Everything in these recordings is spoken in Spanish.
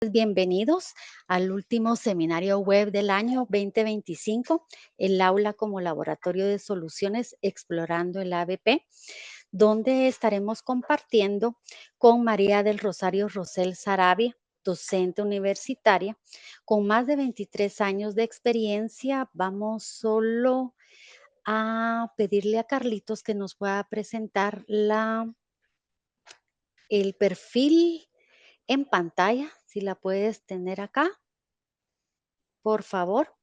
Bienvenidos al último seminario web del año 2025, el aula como laboratorio de soluciones explorando el ABP, donde estaremos compartiendo con María del Rosario Rosel Sarabia, docente universitaria, con más de 23 años de experiencia. Vamos solo a pedirle a Carlitos que nos pueda presentar el perfil en pantalla, si la puedes tener acá, por favor.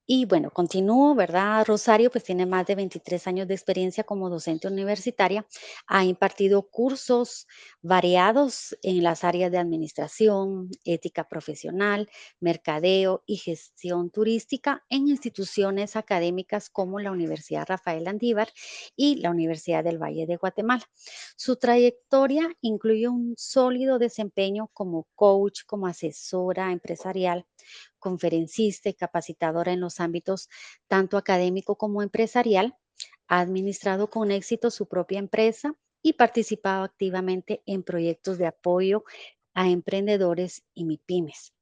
Y bueno, continúo, ¿verdad? Rosario pues tiene más de 23 años de experiencia como docente universitaria. Ha impartido cursos variados en las áreas de administración, ética profesional, mercadeo y gestión turística en instituciones académicas como la Universidad Rafael Andívar y la Universidad del Valle de Guatemala. Su trayectoria incluye un sólido desempeño como coach, como asesora empresarial, conferencista y capacitadora en los ámbitos tanto académico como empresarial. Ha administrado con éxito su propia empresa y participado activamente en proyectos de apoyo a emprendedores y MIPIMES.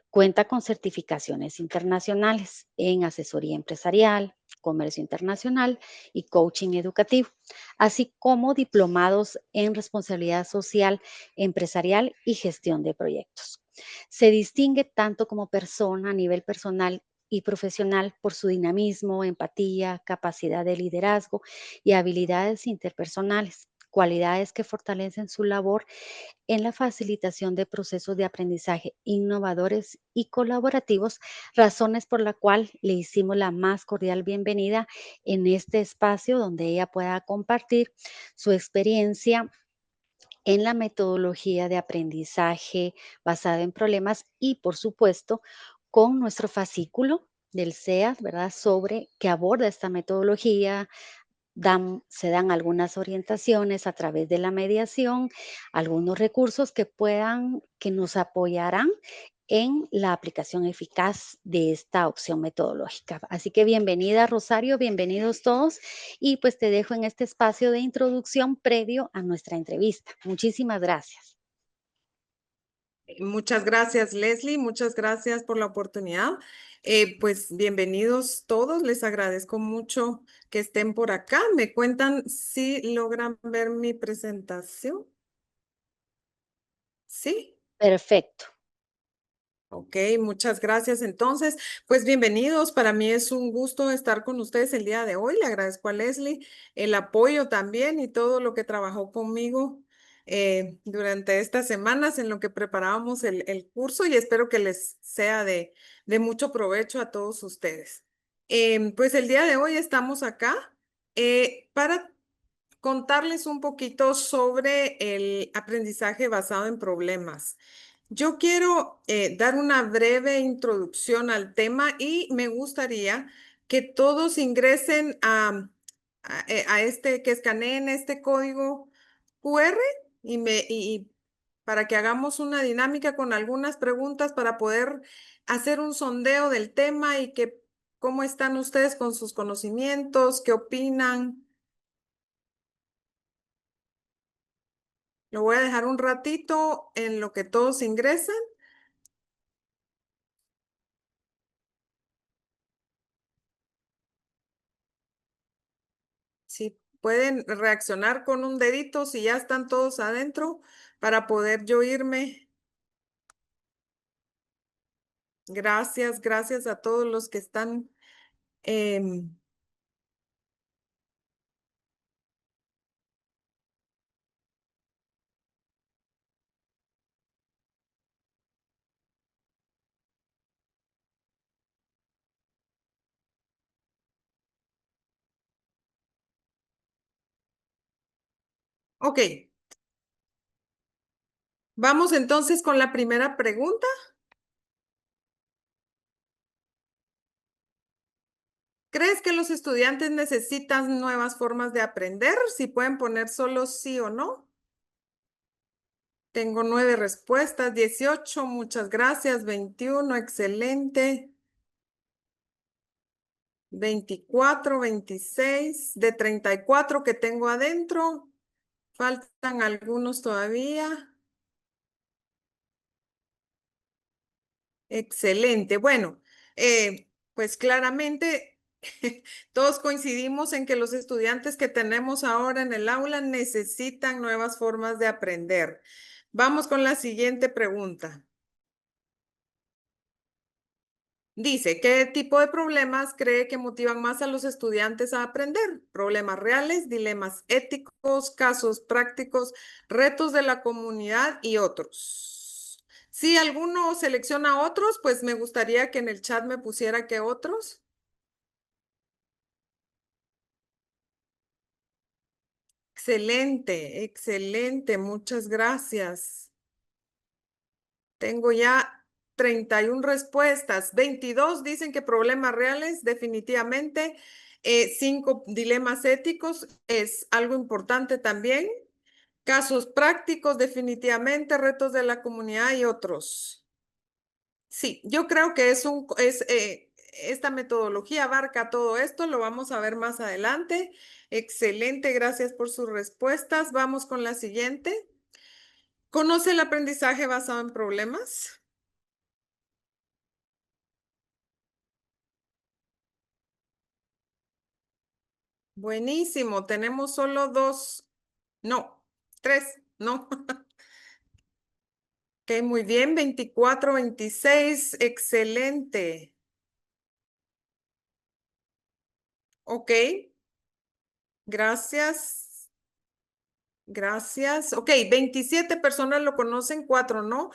Cuenta con certificaciones internacionales en asesoría empresarial, comercio internacional y coaching educativo, así como diplomados en responsabilidad social empresarial y gestión de proyectos. Se distingue tanto como persona a nivel personal y profesional por su dinamismo, empatía, capacidad de liderazgo y habilidades interpersonales, cualidades que fortalecen su labor en la facilitación de procesos de aprendizaje innovadores y colaborativos, razones por la cual le hicimos la más cordial bienvenida en este espacio donde ella pueda compartir su experiencia en la metodología de aprendizaje basada en problemas y, por supuesto, con nuestro fascículo del SEAS, ¿verdad? Sobre que aborda esta metodología, se dan algunas orientaciones a través de la mediación, algunos recursos que nos apoyarán en la aplicación eficaz de esta opción metodológica. Así que bienvenida, Rosario, bienvenidos todos y pues te dejo en este espacio de introducción previo a nuestra entrevista. Muchísimas gracias. Muchas gracias, Leslie. Muchas gracias por la oportunidad. Pues bienvenidos todos. Les agradezco mucho que estén por acá. Me cuentan si logran ver mi presentación. ¿Sí? Perfecto. Ok, muchas gracias. Entonces, pues bienvenidos. Para mí es un gusto estar con ustedes el día de hoy. Le agradezco a Leslie el apoyo también y todo lo que trabajó conmigo durante estas semanas en lo que preparábamos el curso y espero que les sea de mucho provecho a todos ustedes. Pues el día de hoy estamos acá para contarles un poquito sobre el aprendizaje basado en problemas. Yo quiero dar una breve introducción al tema y me gustaría que todos ingresen a este, que escaneen este código QR y para que hagamos una dinámica con algunas preguntas para poder hacer un sondeo del tema y que cómo están ustedes con sus conocimientos, qué opinan. Lo voy a dejar un ratito en lo que todos ingresan. Si pueden reaccionar con un dedito, si ya están todos adentro, para poder yo irme. Gracias, gracias a todos los que están. em, ok, vamos entonces con la primera pregunta. ¿Crees que los estudiantes necesitan nuevas formas de aprender? Si pueden poner solo sí o no. Tengo 9 respuestas, 18, muchas gracias, 21, excelente. 24, 26, de 34 que tengo adentro, faltan algunos todavía. Excelente. Bueno, pues claramente todos coincidimos en que los estudiantes que tenemos ahora en el aula necesitan nuevas formas de aprender. Vamos con la siguiente pregunta. Dice, ¿qué tipo de problemas cree que motivan más a los estudiantes a aprender? ¿Problemas reales, dilemas éticos, casos prácticos, retos de la comunidad y otros? Si alguno selecciona otros, pues me gustaría que en el chat me pusiera que otros. Excelente, excelente, muchas gracias. Tengo ya 31 respuestas. 22 dicen que problemas reales, definitivamente. 5 dilemas éticos es algo importante también. Casos prácticos, definitivamente. Retos de la comunidad y otros. Sí, yo creo que esta metodología abarca todo esto. Lo vamos a ver más adelante. Excelente, gracias por sus respuestas. Vamos con la siguiente. ¿Conoce el aprendizaje basado en problemas? Buenísimo, tenemos solo dos, no, tres, no. Ok, muy bien, 24, 26, excelente. Ok, gracias, gracias. Ok, 27 personas lo conocen, 4 no.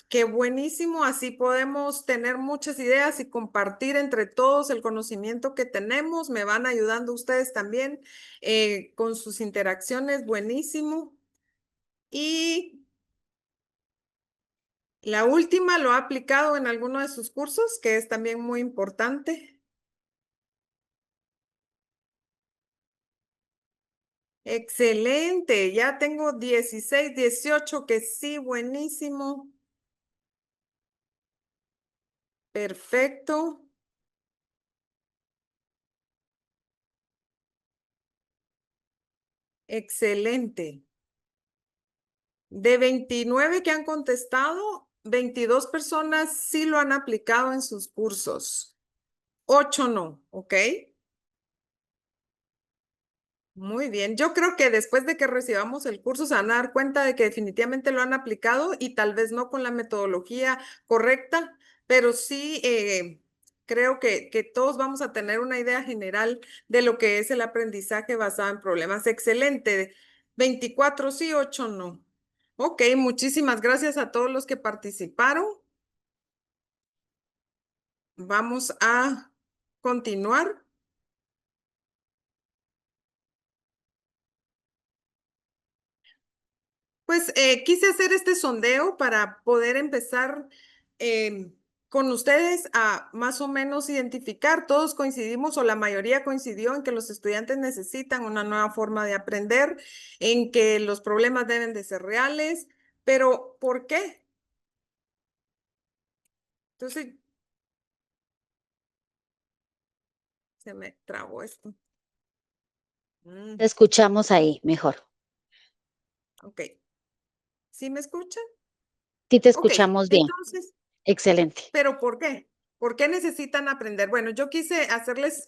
Qué buenísimo, así podemos tener muchas ideas y compartir entre todos el conocimiento que tenemos. Me van ayudando ustedes también con sus interacciones, buenísimo. Y la última lo ha aplicado en alguno de sus cursos, que es también muy importante. Excelente, ya tengo 16, 18 que sí, buenísimo. Perfecto, excelente. De 29 que han contestado, 22 personas sí lo han aplicado en sus cursos. 8 no, ¿ok? Muy bien, yo creo que después de que recibamos el curso se van a dar cuenta de que definitivamente lo han aplicado y tal vez no con la metodología correcta, pero sí creo que todos vamos a tener una idea general de lo que es el aprendizaje basado en problemas. Excelente, 24 sí, 8 no. Ok, muchísimas gracias a todos los que participaron. Vamos a continuar. Pues quise hacer este sondeo para poder empezar em, con ustedes a más o menos identificar. Todos coincidimos o la mayoría coincidió en que los estudiantes necesitan una nueva forma de aprender, en que los problemas deben de ser reales, pero ¿por qué? Entonces, se me trabó esto. Te Mm, escuchamos ahí mejor. ok, ¿sí me escuchan? Sí te Ok, escuchamos bien. entonces... Excelente. ¿Pero por qué? ¿Por qué necesitan aprender? Bueno, yo quise hacerles,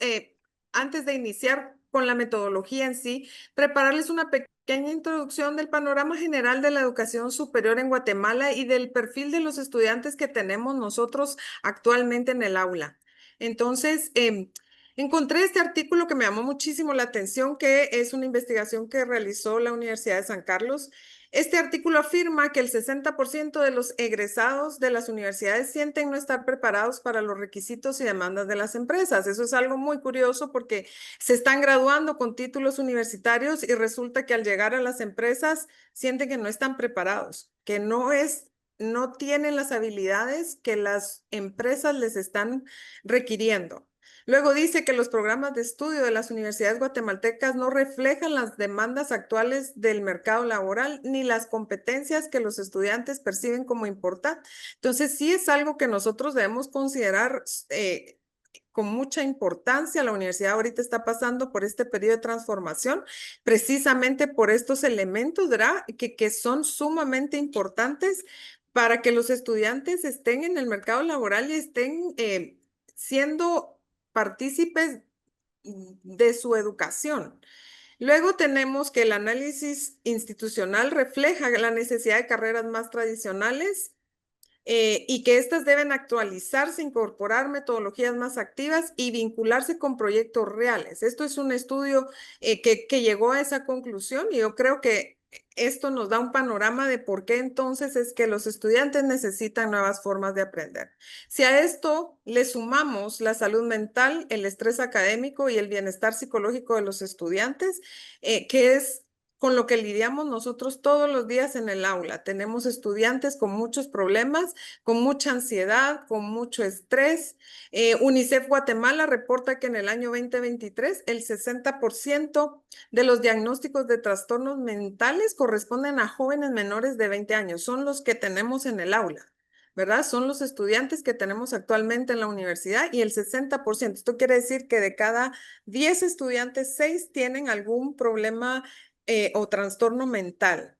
antes de iniciar con la metodología en sí, prepararles una pequeña introducción del panorama general de la educación superior en Guatemala y del perfil de los estudiantes que tenemos nosotros actualmente en el aula. Entonces, encontré este artículo que me llamó muchísimo la atención, que es una investigación que realizó la Universidad de San Carlos. Este artículo afirma que el 60% de los egresados de las universidades sienten no estar preparados para los requisitos y demandas de las empresas. Eso es algo muy curioso porque se están graduando con títulos universitarios y resulta que al llegar a las empresas sienten que no están preparados, que no tienen las habilidades que las empresas les están requiriendo. Luego dice que los programas de estudio de las universidades guatemaltecas no reflejan las demandas actuales del mercado laboral ni las competencias que los estudiantes perciben como importantes. Entonces, sí es algo que nosotros debemos considerar con mucha importancia. La universidad ahorita está pasando por este periodo de transformación, precisamente por estos elementos, ¿verdad? Que son sumamente importantes para que los estudiantes estén en el mercado laboral y estén siendo partícipes de su educación. Luego tenemos que el análisis institucional refleja la necesidad de carreras más tradicionales y que éstas deben actualizarse, incorporar metodologías más activas y vincularse con proyectos reales. Esto es un estudio que llegó a esa conclusión y yo creo que esto nos da un panorama de por qué entonces es que los estudiantes necesitan nuevas formas de aprender. Si a esto le sumamos la salud mental, el estrés académico y el bienestar psicológico de los estudiantes, que es con lo que lidiamos nosotros todos los días en el aula. Tenemos estudiantes con muchos problemas, con mucha ansiedad, con mucho estrés. UNICEF Guatemala reporta que en el año 2023 el 60% de los diagnósticos de trastornos mentales corresponden a jóvenes menores de 20 años. Son los que tenemos en el aula. ¿Verdad? Son los estudiantes que tenemos actualmente en la universidad y el 60%. Esto quiere decir que de cada 10 estudiantes, 6 tienen algún problema o trastorno mental.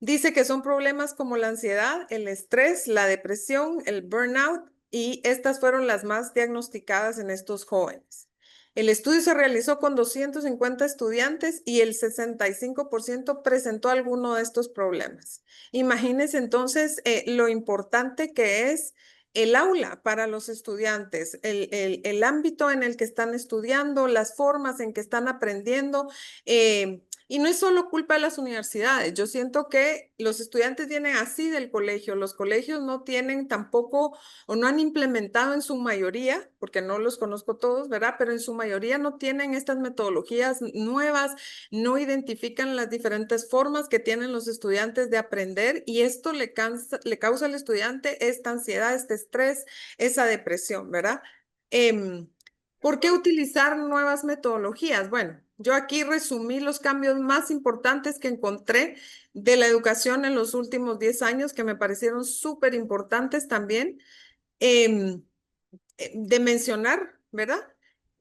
Dice que son problemas como la ansiedad, el estrés, la depresión, el burnout y estas fueron las más diagnosticadas en estos jóvenes. El estudio se realizó con 250 estudiantes y el 65% presentó alguno de estos problemas. Imagínense entonces lo importante que es el aula para los estudiantes, el ámbito en el que están estudiando, las formas en que están aprendiendo. Y no es solo culpa de las universidades. Yo siento que los estudiantes vienen así del colegio. Los colegios no tienen tampoco o no han implementado en su mayoría, porque no los conozco todos, ¿verdad? Pero en su mayoría no tienen estas metodologías nuevas, no identifican las diferentes formas que tienen los estudiantes de aprender y esto le causa al estudiante esta ansiedad, este estrés, esa depresión, ¿verdad? Em, ¿Por qué utilizar nuevas metodologías? Bueno, yo aquí resumí los cambios más importantes que encontré de la educación en los últimos 10 años que me parecieron súper importantes también em, de mencionar, ¿verdad?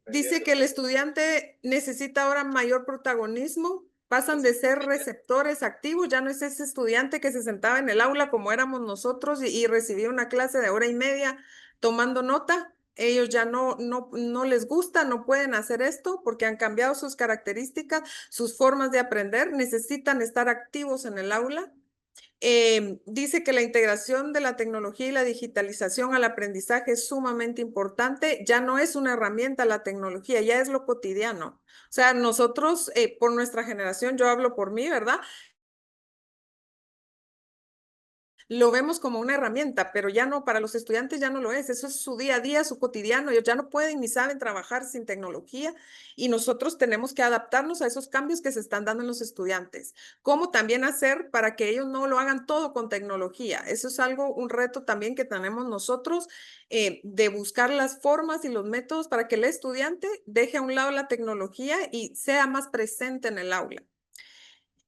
Dice que el estudiante necesita ahora mayor protagonismo, pasan de ser receptores activos, ya no es ese estudiante que se sentaba en el aula como éramos nosotros y recibía una clase de hora y media tomando nota. Ellos ya no les gusta, no pueden hacer esto porque han cambiado sus características, sus formas de aprender, necesitan estar activos en el aula. Dice que la integración de la tecnología y la digitalización al aprendizaje es sumamente importante. Ya no es una herramienta la tecnología, ya es lo cotidiano. O sea, nosotros, por nuestra generación, yo hablo por mí, ¿verdad? Lo vemos como una herramienta, pero ya no, para los estudiantes ya no lo es. Eso es su día a día, su cotidiano. Ellos ya no pueden ni saben trabajar sin tecnología y nosotros tenemos que adaptarnos a esos cambios que se están dando en los estudiantes. ¿Cómo también hacer para que ellos no lo hagan todo con tecnología? Eso es algo, un reto también que tenemos nosotros de buscar las formas y los métodos para que el estudiante deje a un lado la tecnología y sea más presente en el aula.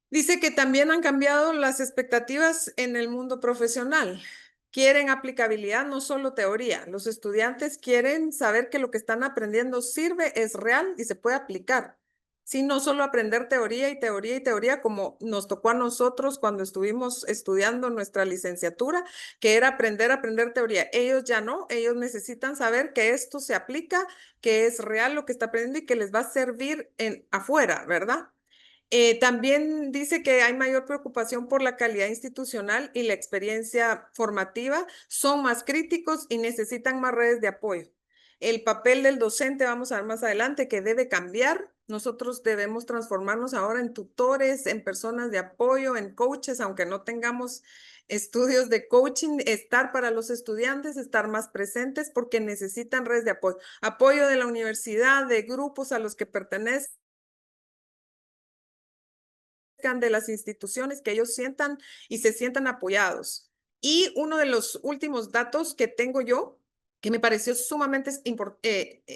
Dice que también han cambiado las expectativas en el mundo profesional. Quieren aplicabilidad, no solo teoría. Los estudiantes quieren saber que lo que están aprendiendo sirve, es real y se puede aplicar. Sí, no solo aprender teoría y teoría y teoría, como nos tocó a nosotros cuando estuvimos estudiando nuestra licenciatura, que era aprender, aprender teoría. Ellos ya no, ellos necesitan saber que esto se aplica, que es real lo que está aprendiendo y que les va a servir afuera, ¿verdad? También dice que hay mayor preocupación por la calidad institucional y la experiencia formativa, son más críticos y necesitan más redes de apoyo. El papel del docente, vamos a ver más adelante, que debe cambiar. Nosotros debemos transformarnos ahora en tutores, en personas de apoyo, en coaches, aunque no tengamos estudios de coaching, estar para los estudiantes, estar más presentes porque necesitan redes de apoyo. Apoyo de la universidad, de grupos a los que pertenecen de las instituciones, que ellos sientan y se sientan apoyados. Y uno de los últimos datos que tengo yo, que me pareció sumamente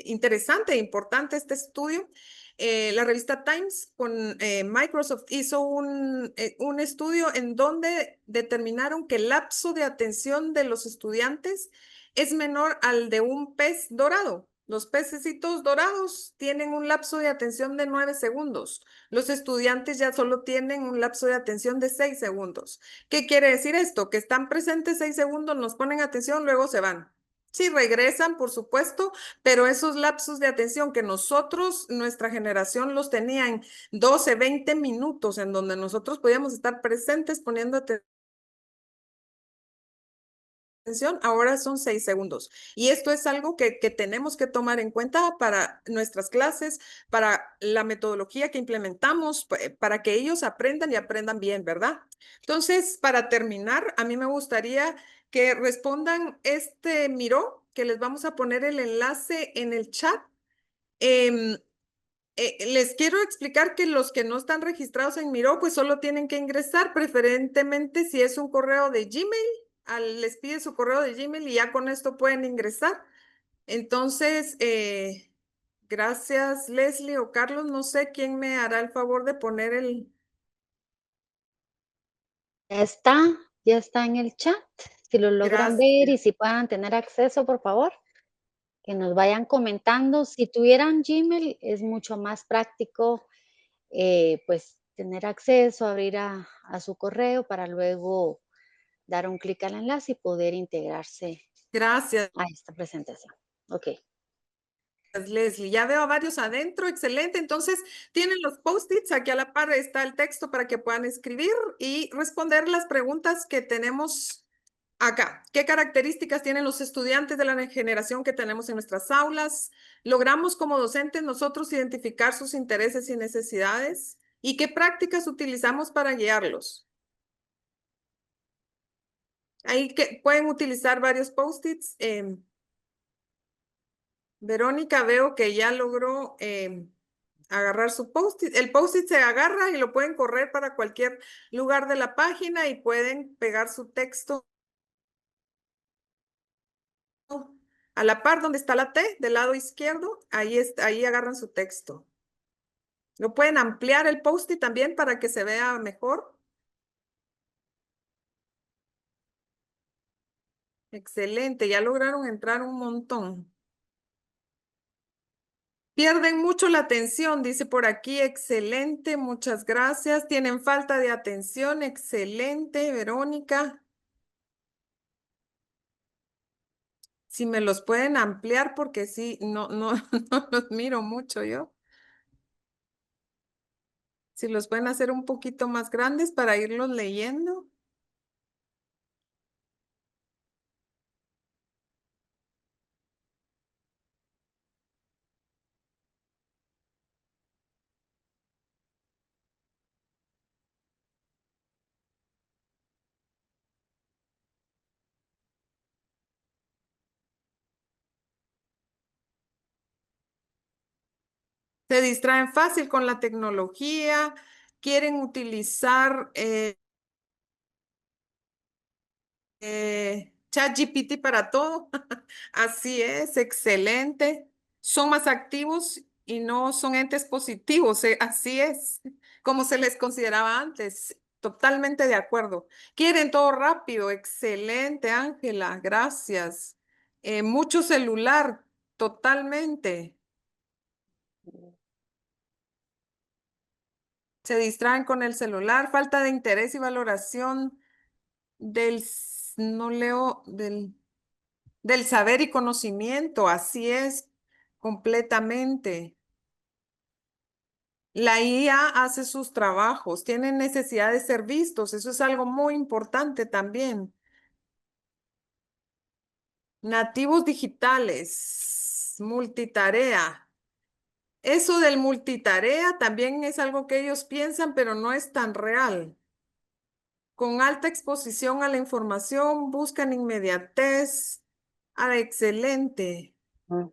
interesante e importante este estudio, la revista Times con Microsoft hizo un estudio en donde determinaron que el lapso de atención de los estudiantes es menor al de un pez dorado. Los pececitos dorados tienen un lapso de atención de 9 segundos. Los estudiantes ya solo tienen un lapso de atención de 6 segundos. ¿Qué quiere decir esto? Que están presentes 6 segundos, nos ponen atención, luego se van. Sí, regresan, por supuesto, pero esos lapsos de atención que nosotros, nuestra generación, los tenía en 12, 20 minutos, en donde nosotros podíamos estar presentes poniendo atención, ahora son 6 segundos. Y esto es algo que tenemos que tomar en cuenta para nuestras clases, para la metodología que implementamos, para que ellos aprendan y aprendan bien, ¿verdad? Entonces, para terminar, a mí me gustaría que respondan este Miro, que les vamos a poner el enlace en el chat. Em, les quiero explicar que los que no están registrados en Miro, pues solo tienen que ingresar, preferentemente si es un correo de Gmail, les pide su correo de Gmail y ya con esto pueden ingresar. Entonces, gracias Leslie o Carlos, no sé quién me hará el favor de poner el... Ya ya está en el chat. Si lo logran ver Gracias. y si puedan tener acceso, por favor, que nos vayan comentando. Si tuvieran Gmail, es mucho más práctico, pues, tener acceso, abrir a su correo para luego dar un clic al enlace y poder integrarse Gracias. a esta presentación. Okey. Leslie, ya veo a varios adentro, excelente. Entonces, tienen los post-its, aquí a la par está el texto para que puedan escribir y responder las preguntas que tenemos acá. ¿Qué características tienen los estudiantes de la generación que tenemos en nuestras aulas? ¿Logramos como docentes nosotros identificar sus intereses y necesidades? ¿Y qué prácticas utilizamos para guiarlos? Ahí que pueden utilizar varios post-its. Verónica, veo que ya logró agarrar su post-it. El post-it se agarra y lo pueden correr para cualquier lugar de la página y pueden pegar su texto a la par donde está la T, del lado izquierdo. Ahí, ahí agarran su texto. Lo pueden ampliar el post-it también para que se vea mejor. Excelente, ya lograron entrar un montón. Pierden mucho la atención, dice por aquí. Excelente, muchas gracias. Tienen falta de atención. Excelente, Verónica. Si me los pueden ampliar, porque sí, no los miro mucho yo. Si los pueden hacer un poquito más grandes para irlos leyendo. Se distraen fácil con la tecnología, quieren utilizar ChatGPT para todo. Así es, excelente. Son más activos y no son entes positivos. Así es, como se les consideraba antes. Totalmente de acuerdo. Quieren todo rápido. Excelente, Ángela. Gracias. Mucho celular. Totalmente. Se distraen con el celular. Falta de interés y valoración no leo, del saber y conocimiento, así es, completamente. La IA hace sus trabajos, tienen necesidad de ser vistos, eso es algo muy importante también. Nativos digitales, multitarea. Eso del multitarea también es algo que ellos piensan, pero no es tan real. Con alta exposición a la información, buscan inmediatez. Ah, excelente. Mm.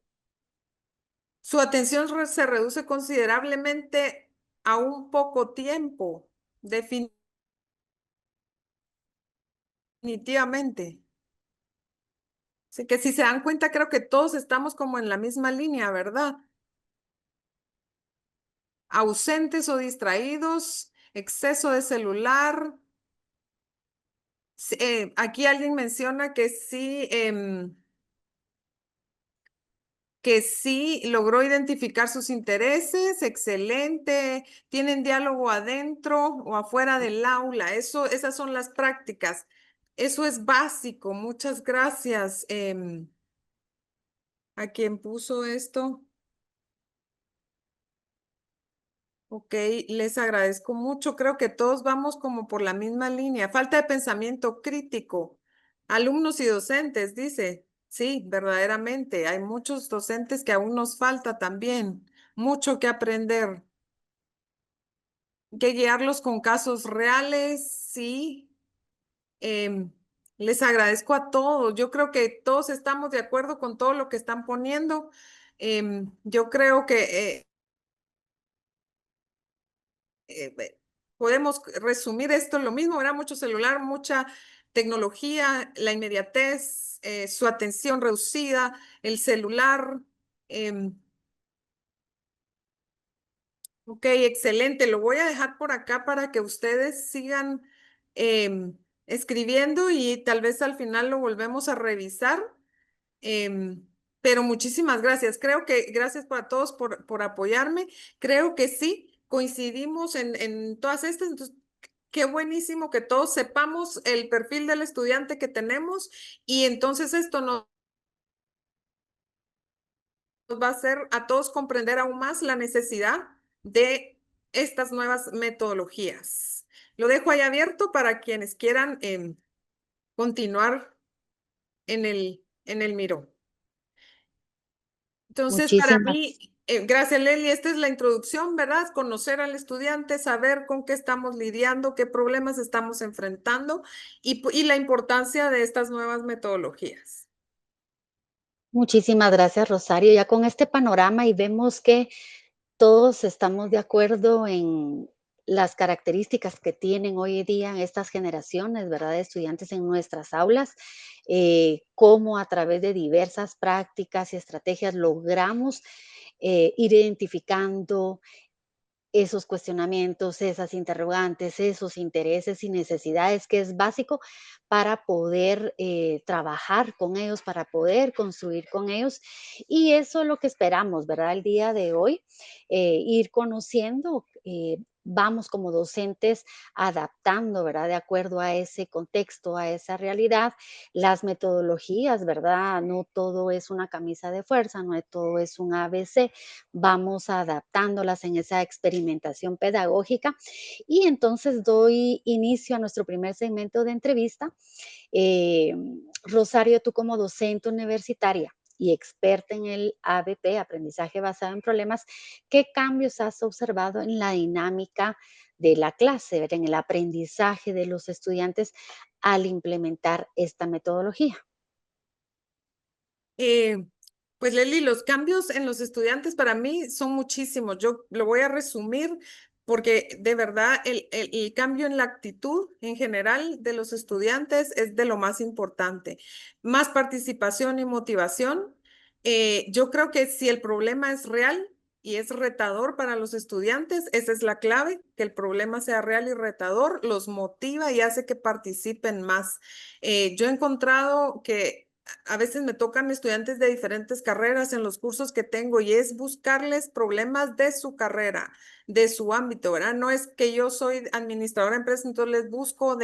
Su atención se reduce considerablemente a un poco tiempo, definitivamente. Así que si se dan cuenta, creo que todos estamos como en la misma línea, ¿verdad? Ausentes o distraídos, exceso de celular. Aquí alguien menciona que sí, que sí logró identificar sus intereses, excelente, tienen diálogo adentro o afuera del aula, esas son las prácticas. Eso es básico. Muchas gracias, a quien puso esto. Ok, les agradezco mucho. Creo que todos vamos como por la misma línea. Falta de pensamiento crítico. Alumnos y docentes, dice. Sí, verdaderamente. Hay muchos docentes que aún nos falta también. Mucho que aprender. Que guiarlos con casos reales, sí. Em, Les agradezco a todos. Yo creo que todos estamos de acuerdo con todo lo que están poniendo. Yo creo que podemos resumir esto en lo mismo, era mucho celular, mucha tecnología, la inmediatez, su atención reducida, el celular. em, ok, excelente. Lo voy a dejar por acá para que ustedes sigan em, escribiendo y tal vez al final lo volvemos a revisar. Em, pero muchísimas gracias. Creo que gracias para todos por apoyarme. Creo que sí, coincidimos en todas estas. Entonces, qué buenísimo que todos sepamos el perfil del estudiante que tenemos y entonces esto nos va a hacer a todos comprender aún más la necesidad de estas nuevas metodologías. Lo dejo ahí abierto para quienes quieran continuar en el Miro. Entonces, para Muchísimas, mí, gracias, Leli, esta es la introducción, ¿verdad? Conocer al estudiante, saber con qué estamos lidiando, qué problemas estamos enfrentando y la importancia de estas nuevas metodologías. muchísimas gracias, Rosario. Ya con este panorama y vemos que todos estamos de acuerdo en las características que tienen hoy en día estas generaciones, ¿verdad?, de estudiantes en nuestras aulas, cómo a través de diversas prácticas y estrategias logramos ir identificando esos cuestionamientos, esas interrogantes, esos intereses y necesidades, que es básico para poder trabajar con ellos, para poder construir con ellos. Y eso es lo que esperamos, ¿verdad? El día de hoy, ir conociendo. Vamos como docentes adaptando, ¿verdad? De acuerdo a ese contexto, a esa realidad, las metodologías, ¿verdad? No todo es una camisa de fuerza, no todo es un ABC, vamos adaptándolas en esa experimentación pedagógica. Y entonces doy inicio a nuestro primer segmento de entrevista. Eh, Rosario, tú como docente universitaria y experta en el ABP, aprendizaje basado en problemas, ¿qué cambios has observado en la dinámica de la clase, ¿verdad?, en el aprendizaje de los estudiantes al implementar esta metodología? Eh, pues Leli, los cambios en los estudiantes para mí son muchísimos. Yo lo voy a resumir porque de verdad el cambio en la actitud en general de los estudiantes es de lo más importante. Más participación y motivación. Yo creo que si el problema es real y es retador para los estudiantes, esa es la clave, que el problema sea real y retador, los motiva y hace que participen más. Yo he encontrado que a veces me tocan estudiantes de diferentes carreras en los cursos que tengo y es buscarles problemas de su carrera, de su ámbito, ¿verdad? No es que yo soy administradora de empresas, entonces les busco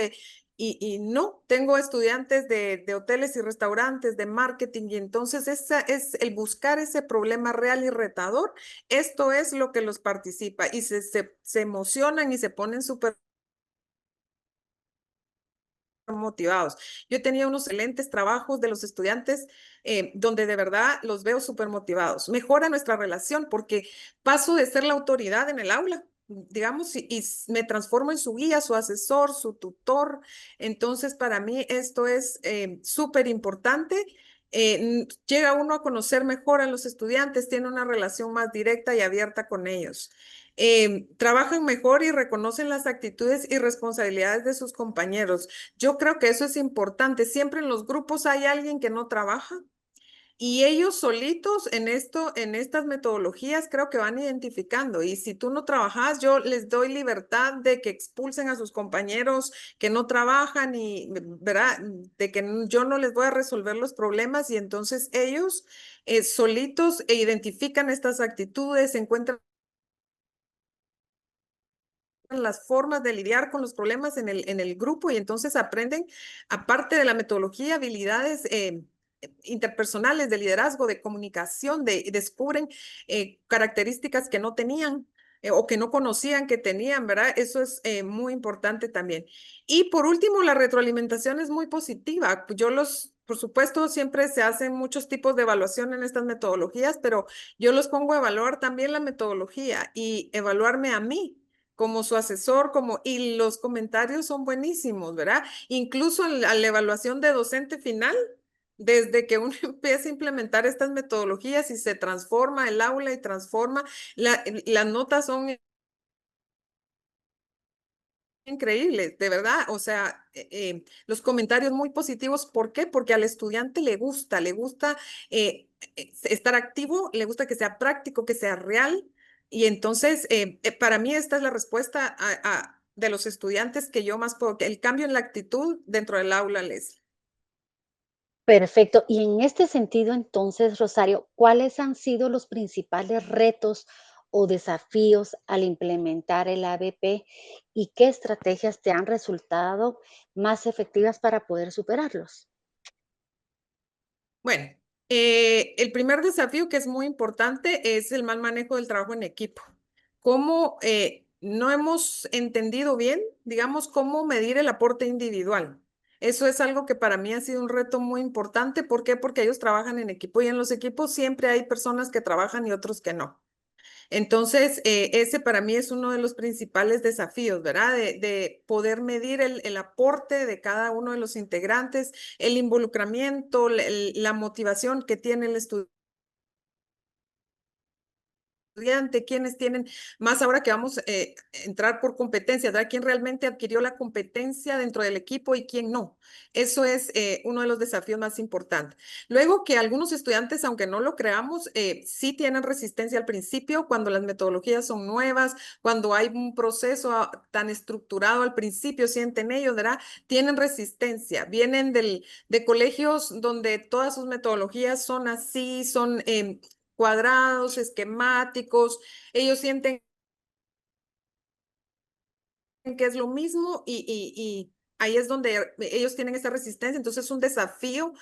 y no, tengo estudiantes de hoteles y restaurantes, de marketing, y entonces esa es el buscar ese problema real y retador. Esto es lo que los participa y se emocionan y se ponen súper motivados. Yo tenía unos excelentes trabajos de los estudiantes donde de verdad los veo súper motivados. Mejora nuestra relación porque paso de ser la autoridad en el aula, digamos, y me transformo en su guía, su asesor, su tutor. Entonces, para mí esto es súper importante. Llega uno a conocer mejor a los estudiantes, tiene una relación más directa y abierta con ellos. Trabajan mejor y reconocen las actitudes y responsabilidades de sus compañeros. Yo creo que eso es importante. Siempre en los grupos hay alguien que no trabaja Y ellos solitos en estas metodologías creo que van identificando. Y si tú no trabajas, yo les doy libertad de que expulsen a sus compañeros que no trabajan y, ¿verdad? De que yo no les voy a resolver los problemas y entonces ellos solitos identifican estas actitudes, encuentran las formas de lidiar con los problemas en el grupo y entonces aprenden, aparte de la metodología, habilidades interpersonales de liderazgo, de comunicación, descubren características que no tenían o que no conocían que tenían, ¿verdad? Eso es muy importante también. Y por último, la retroalimentación es muy positiva. Por supuesto, siempre se hacen muchos tipos de evaluación en estas metodologías, pero yo los pongo a evaluar también la metodología y evaluarme a mí como su asesor, y los comentarios son buenísimos, ¿verdad? Incluso a la evaluación de docente final, desde que uno empieza a implementar estas metodologías y se transforma el aula y transforma, las notas son increíbles, de verdad. O sea, los comentarios muy positivos. ¿Por qué? Porque al estudiante le gusta estar activo, le gusta que sea práctico, que sea real. Y entonces, para mí esta es la respuesta de los estudiantes que yo más puedo, que el cambio en la actitud dentro del aula, les. Perfecto. Y en este sentido, entonces, Rosario, ¿cuáles han sido los principales retos o desafíos al implementar el ABP y qué estrategias te han resultado más efectivas para poder superarlos? Bueno, el primer desafío que es muy importante es el mal manejo del trabajo en equipo. Cómo no hemos entendido bien, digamos, cómo medir el aporte individual. Eso es algo que para mí ha sido un reto muy importante. ¿Por qué? Porque ellos trabajan en equipo y en los equipos siempre hay personas que trabajan y otros que no. Entonces, ese para mí es uno de los principales desafíos, ¿verdad? De poder medir el aporte de cada uno de los integrantes, el involucramiento, la motivación que tiene el estudiante, quiénes tienen más ahora que vamos a entrar por competencias, ¿verdad? ¿Quién realmente adquirió la competencia dentro del equipo y quién no? Eso es uno de los desafíos más importantes. Luego que algunos estudiantes, aunque no lo creamos, sí tienen resistencia al principio cuando las metodologías son nuevas, cuando hay un proceso tan estructurado al principio, sienten ellos, ¿verdad? Tienen resistencia, vienen de colegios donde todas sus metodologías son así, son cuadrados, esquemáticos, ellos sienten que es lo mismo y ahí es donde ellos tienen esa resistencia. Entonces es un desafío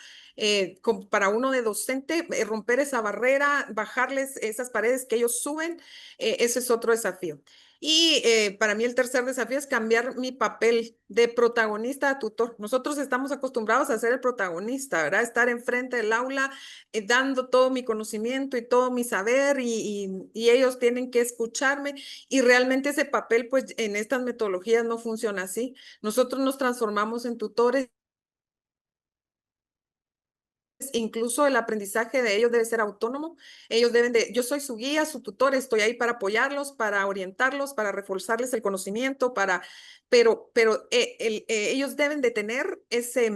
para uno de docente romper esa barrera, bajarles esas paredes que ellos suben. Ese es otro desafío. Y para mí el tercer desafío es cambiar mi papel de protagonista a tutor. Nosotros estamos acostumbrados a ser el protagonista, ¿verdad? Estar enfrente del aula, dando todo mi conocimiento y todo mi saber y ellos tienen que escucharme. Y realmente ese papel, pues en estas metodologías no funciona así. Nosotros nos transformamos en tutores. Incluso el aprendizaje de ellos debe ser autónomo. Ellos yo soy su guía, su tutor, estoy ahí para apoyarlos, para orientarlos, para reforzarles el conocimiento, pero ellos deben de tener ese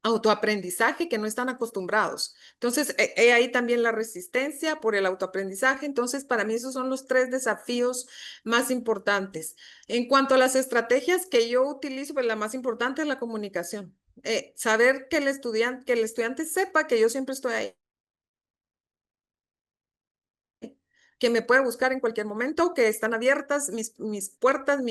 autoaprendizaje que no están acostumbrados. Entonces, ahí también la resistencia por el autoaprendizaje. Entonces, para mí esos son los tres desafíos más importantes. En cuanto a las estrategias que yo utilizo, pues la más importante es la comunicación. Saber que el estudiante sepa que yo siempre estoy ahí, que me puede buscar en cualquier momento, que están abiertas mis puertas,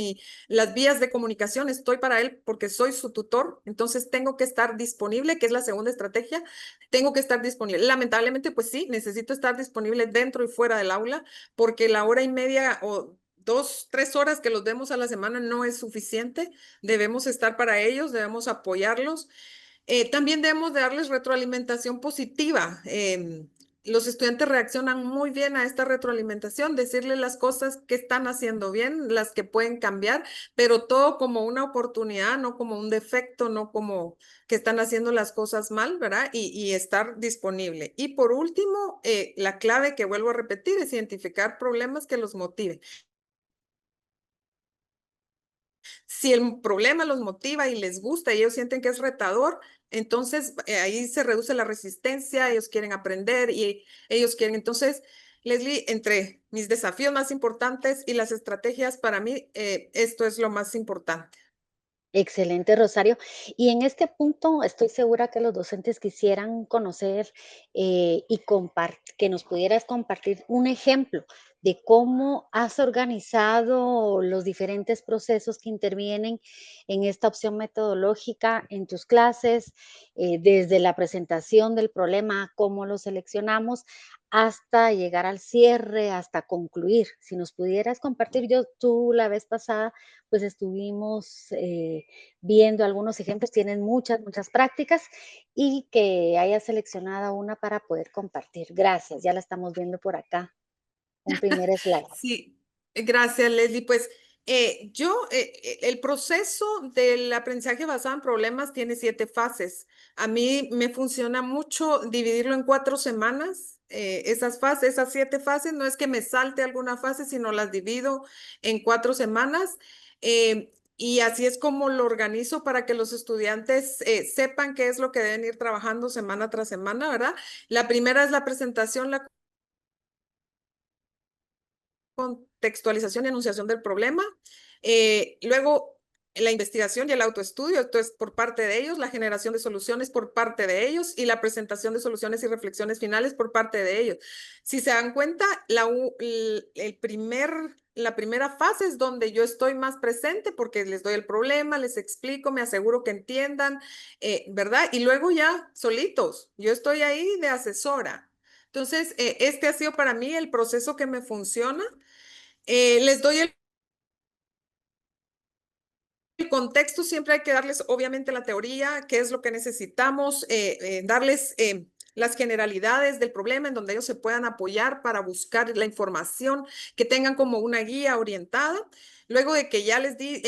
las vías de comunicación, estoy para él porque soy su tutor, entonces tengo que estar disponible, que es la segunda estrategia, tengo que estar disponible. Lamentablemente, pues sí, necesito estar disponible dentro y fuera del aula, porque la hora y media o 2, 3 horas que los vemos a la semana no es suficiente, debemos estar para ellos, debemos apoyarlos. También debemos de darles retroalimentación positiva. Los estudiantes reaccionan muy bien a esta retroalimentación, decirles las cosas que están haciendo bien, las que pueden cambiar, pero todo como una oportunidad, no como un defecto, no como que están haciendo las cosas mal, ¿verdad? Y estar disponible. Y por último, la clave que vuelvo a repetir es identificar problemas que los motiven. Si el problema los motiva y les gusta y ellos sienten que es retador, entonces ahí se reduce la resistencia, ellos quieren aprender y ellos quieren. Entonces, Leslie, entre mis desafíos más importantes y las estrategias, para mí, esto es lo más importante. Excelente, Rosario. Y en este punto estoy segura que los docentes quisieran conocer y que nos pudieras compartir un ejemplo de cómo has organizado los diferentes procesos que intervienen en esta opción metodológica en tus clases, desde la presentación del problema, cómo lo seleccionamos, hasta llegar al cierre, hasta concluir. Si nos pudieras compartir, tú la vez pasada, pues estuvimos viendo algunos ejemplos, tienen muchas, muchas prácticas y que haya seleccionado una para poder compartir. Gracias, ya la estamos viendo por acá, un primer slide. Sí, gracias, Leslie. Pues el proceso del aprendizaje basado en problemas tiene 7 fases. A mí me funciona mucho dividirlo en 4 semanas. Esas fases, esas 7 fases, no es que me salte alguna fase, sino las divido en 4 semanas. Y así es como lo organizo para que los estudiantes sepan qué es lo que deben ir trabajando semana tras semana, ¿verdad? La primera es la presentación, la contextualización y enunciación del problema. Luego, la investigación y el autoestudio, entonces por parte de ellos, la generación de soluciones por parte de ellos y la presentación de soluciones y reflexiones finales por parte de ellos. Si se dan cuenta, la primera fase es donde yo estoy más presente porque les doy el problema, les explico, me aseguro que entiendan, ¿verdad? Y luego ya solitos, yo estoy ahí de asesora. Entonces, este ha sido para mí el proceso que me funciona. Les doy el contexto, siempre hay que darles obviamente la teoría, qué es lo que necesitamos, darles las generalidades del problema en donde ellos se puedan apoyar para buscar la información, que tengan como una guía orientada. Luego de que ya les di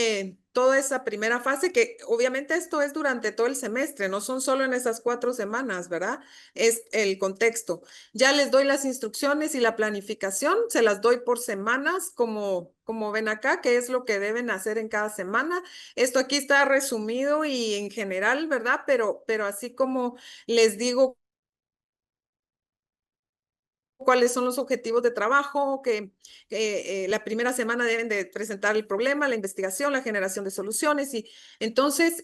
toda esa primera fase, que obviamente esto es durante todo el semestre, no son solo en esas 4 semanas, ¿verdad? Es el contexto. Ya les doy las instrucciones y la planificación, se las doy por semanas, como ven acá, qué es lo que deben hacer en cada semana. Esto aquí está resumido y en general, ¿verdad? Pero así como les digo cuáles son los objetivos de trabajo, que la primera semana deben de presentar el problema, la investigación, la generación de soluciones y entonces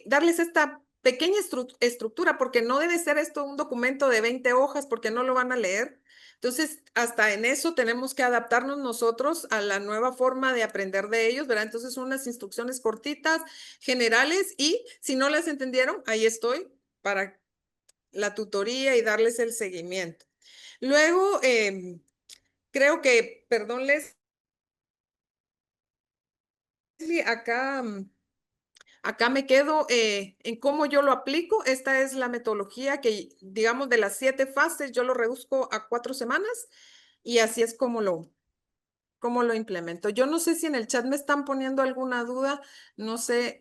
darles esta pequeña estructura, porque no debe ser esto un documento de 20 hojas porque no lo van a leer. Entonces, hasta en eso tenemos que adaptarnos nosotros a la nueva forma de aprender de ellos, ¿verdad? Entonces, unas instrucciones cortitas, generales, y si no las entendieron, ahí estoy para la tutoría y darles el seguimiento. Luego, creo que, perdón, Leslie, acá me quedo en cómo yo lo aplico. Esta es la metodología que, digamos, de las 7 fases, yo lo reduzco a 4 semanas y así es como lo implemento. Yo no sé si en el chat me están poniendo alguna duda, no sé.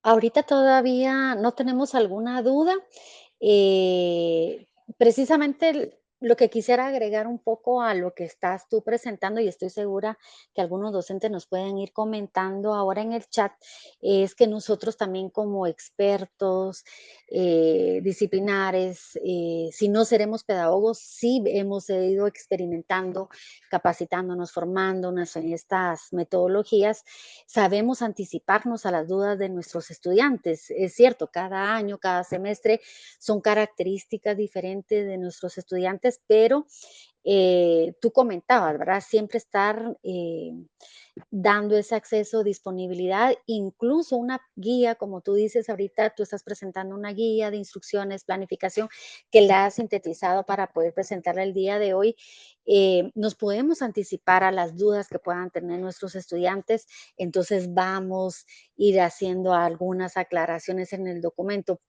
Ahorita todavía no tenemos alguna duda. Precisamente lo que quisiera agregar un poco a lo que estás tú presentando, y estoy segura que algunos docentes nos pueden ir comentando ahora en el chat, es que nosotros también como expertos disciplinares, si no seremos pedagogos, sí hemos ido experimentando, capacitándonos, formándonos en estas metodologías, sabemos anticiparnos a las dudas de nuestros estudiantes. Es cierto, cada año, cada semestre son características diferentes de nuestros estudiantes, pero tú comentabas, ¿verdad? Siempre estar dando ese acceso, disponibilidad, incluso una guía, como tú dices ahorita, tú estás presentando una guía de instrucciones, planificación, que la has sintetizado para poder presentarla el día de hoy. Nos podemos anticipar a las dudas que puedan tener nuestros estudiantes, entonces vamos a ir haciendo algunas aclaraciones en el documento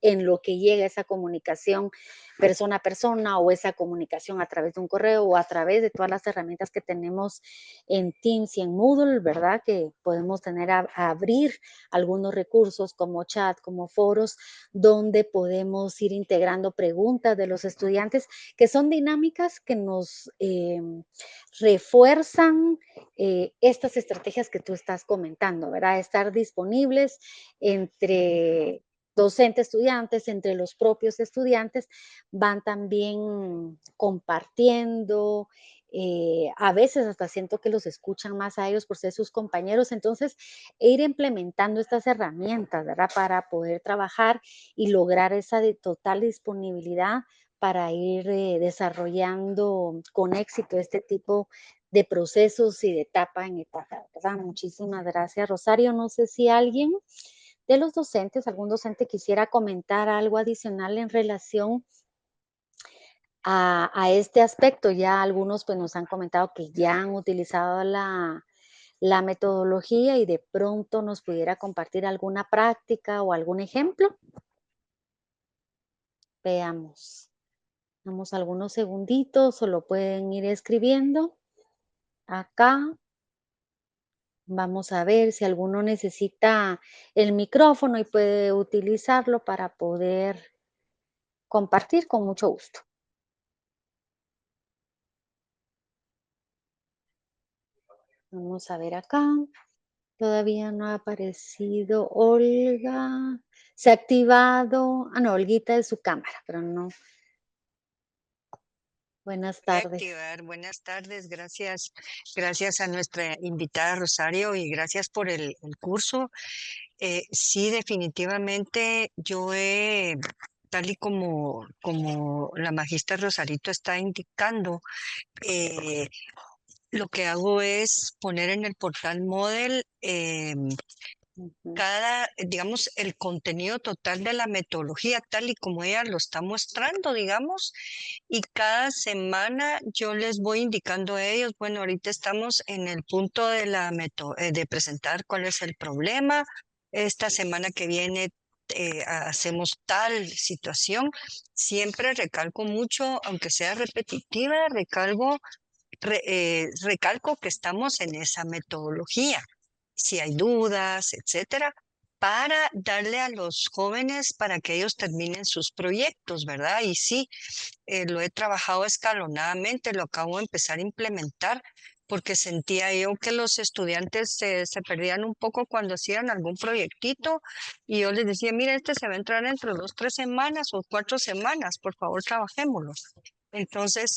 en lo que llega esa comunicación persona a persona o esa comunicación a través de un correo o a través de todas las herramientas que tenemos en Teams y en Moodle, ¿verdad? Que podemos tener a abrir algunos recursos como chat, como foros, donde podemos ir integrando preguntas de los estudiantes que son dinámicas que nos refuerzan estas estrategias que tú estás comentando, ¿verdad? Estar disponibles entre docentes, estudiantes, entre los propios estudiantes, van también compartiendo, a veces hasta siento que los escuchan más a ellos por ser sus compañeros, entonces ir implementando estas herramientas, ¿verdad? Para poder trabajar y lograr esa de total disponibilidad para ir desarrollando con éxito este tipo de procesos y de etapa en etapa, ¿verdad? Muchísimas gracias, Rosario. No sé si alguien de los docentes, algún docente quisiera comentar algo adicional en relación a este aspecto. Ya algunos pues nos han comentado que ya han utilizado la metodología y de pronto nos pudiera compartir alguna práctica o algún ejemplo. Veamos. Damos algunos segunditos o lo pueden ir escribiendo acá. Vamos a ver si alguno necesita el micrófono y puede utilizarlo para poder compartir con mucho gusto. Vamos a ver acá. Todavía no ha aparecido Olga. Se ha activado. Ah, no, Olguita es su cámara, pero no. Buenas Voy a tardes. activar. Buenas tardes, gracias a nuestra invitada Rosario y gracias por el curso. Sí, definitivamente tal y como la magistra Rosarito está indicando, eh, lo que hago es poner en el portal Model Ujú, digamos, el contenido total de la metodología, tal y como ella lo está mostrando, digamos, y cada semana yo les voy indicando a ellos, bueno, ahorita estamos en el punto de de presentar cuál es el problema. Esta semana que viene hacemos tal situación. Siempre recalco mucho, aunque sea repetitiva, recalco que estamos en esa metodología, si hay dudas, etcétera, para darle a los jóvenes para que ellos terminen sus proyectos, ¿verdad? Y sí, lo he trabajado escalonadamente, lo acabo de empezar a implementar porque sentía yo que los estudiantes se perdían un poco cuando hacían algún proyectito y yo les decía, mira, este se va a entrar entre 2, 3 semanas o 4 semanas, por favor, trabajémoslo. Entonces,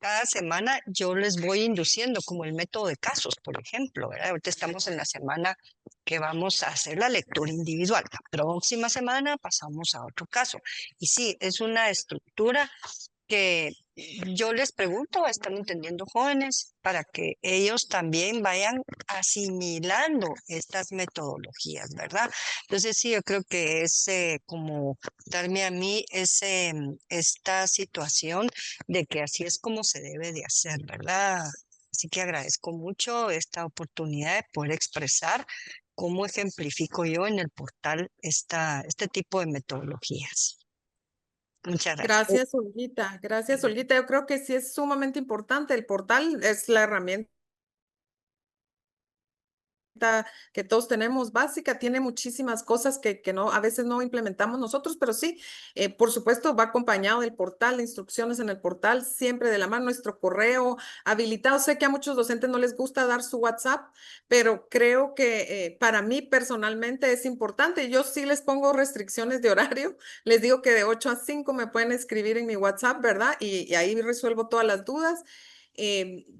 cada semana yo les voy induciendo como el método de casos, por ejemplo, ¿verdad? Ahorita estamos en la semana que vamos a hacer la lectura individual. La próxima semana pasamos a otro caso. Y sí, es una estructura que yo les pregunto, ¿están entendiendo jóvenes? Para que ellos también vayan asimilando estas metodologías, ¿verdad? Entonces sí, yo creo que es como darme a mí esta situación de que así es como se debe de hacer, ¿verdad? Así que agradezco mucho esta oportunidad de poder expresar cómo ejemplifico yo en el portal este tipo de metodologías. Muchas gracias. Gracias, Olguita. Gracias, Olguita. Yo creo que sí es sumamente importante. El portal es la herramienta que todos tenemos básica, tiene muchísimas cosas que no, a veces no implementamos nosotros, pero sí, por supuesto, va acompañado del portal, de instrucciones en el portal, siempre de la mano, nuestro correo habilitado. Sé que a muchos docentes no les gusta dar su WhatsApp, pero creo que para mí personalmente es importante. Yo sí les pongo restricciones de horario, les digo que de 8 a 5 me pueden escribir en mi WhatsApp, ¿verdad? Y ahí resuelvo todas las dudas.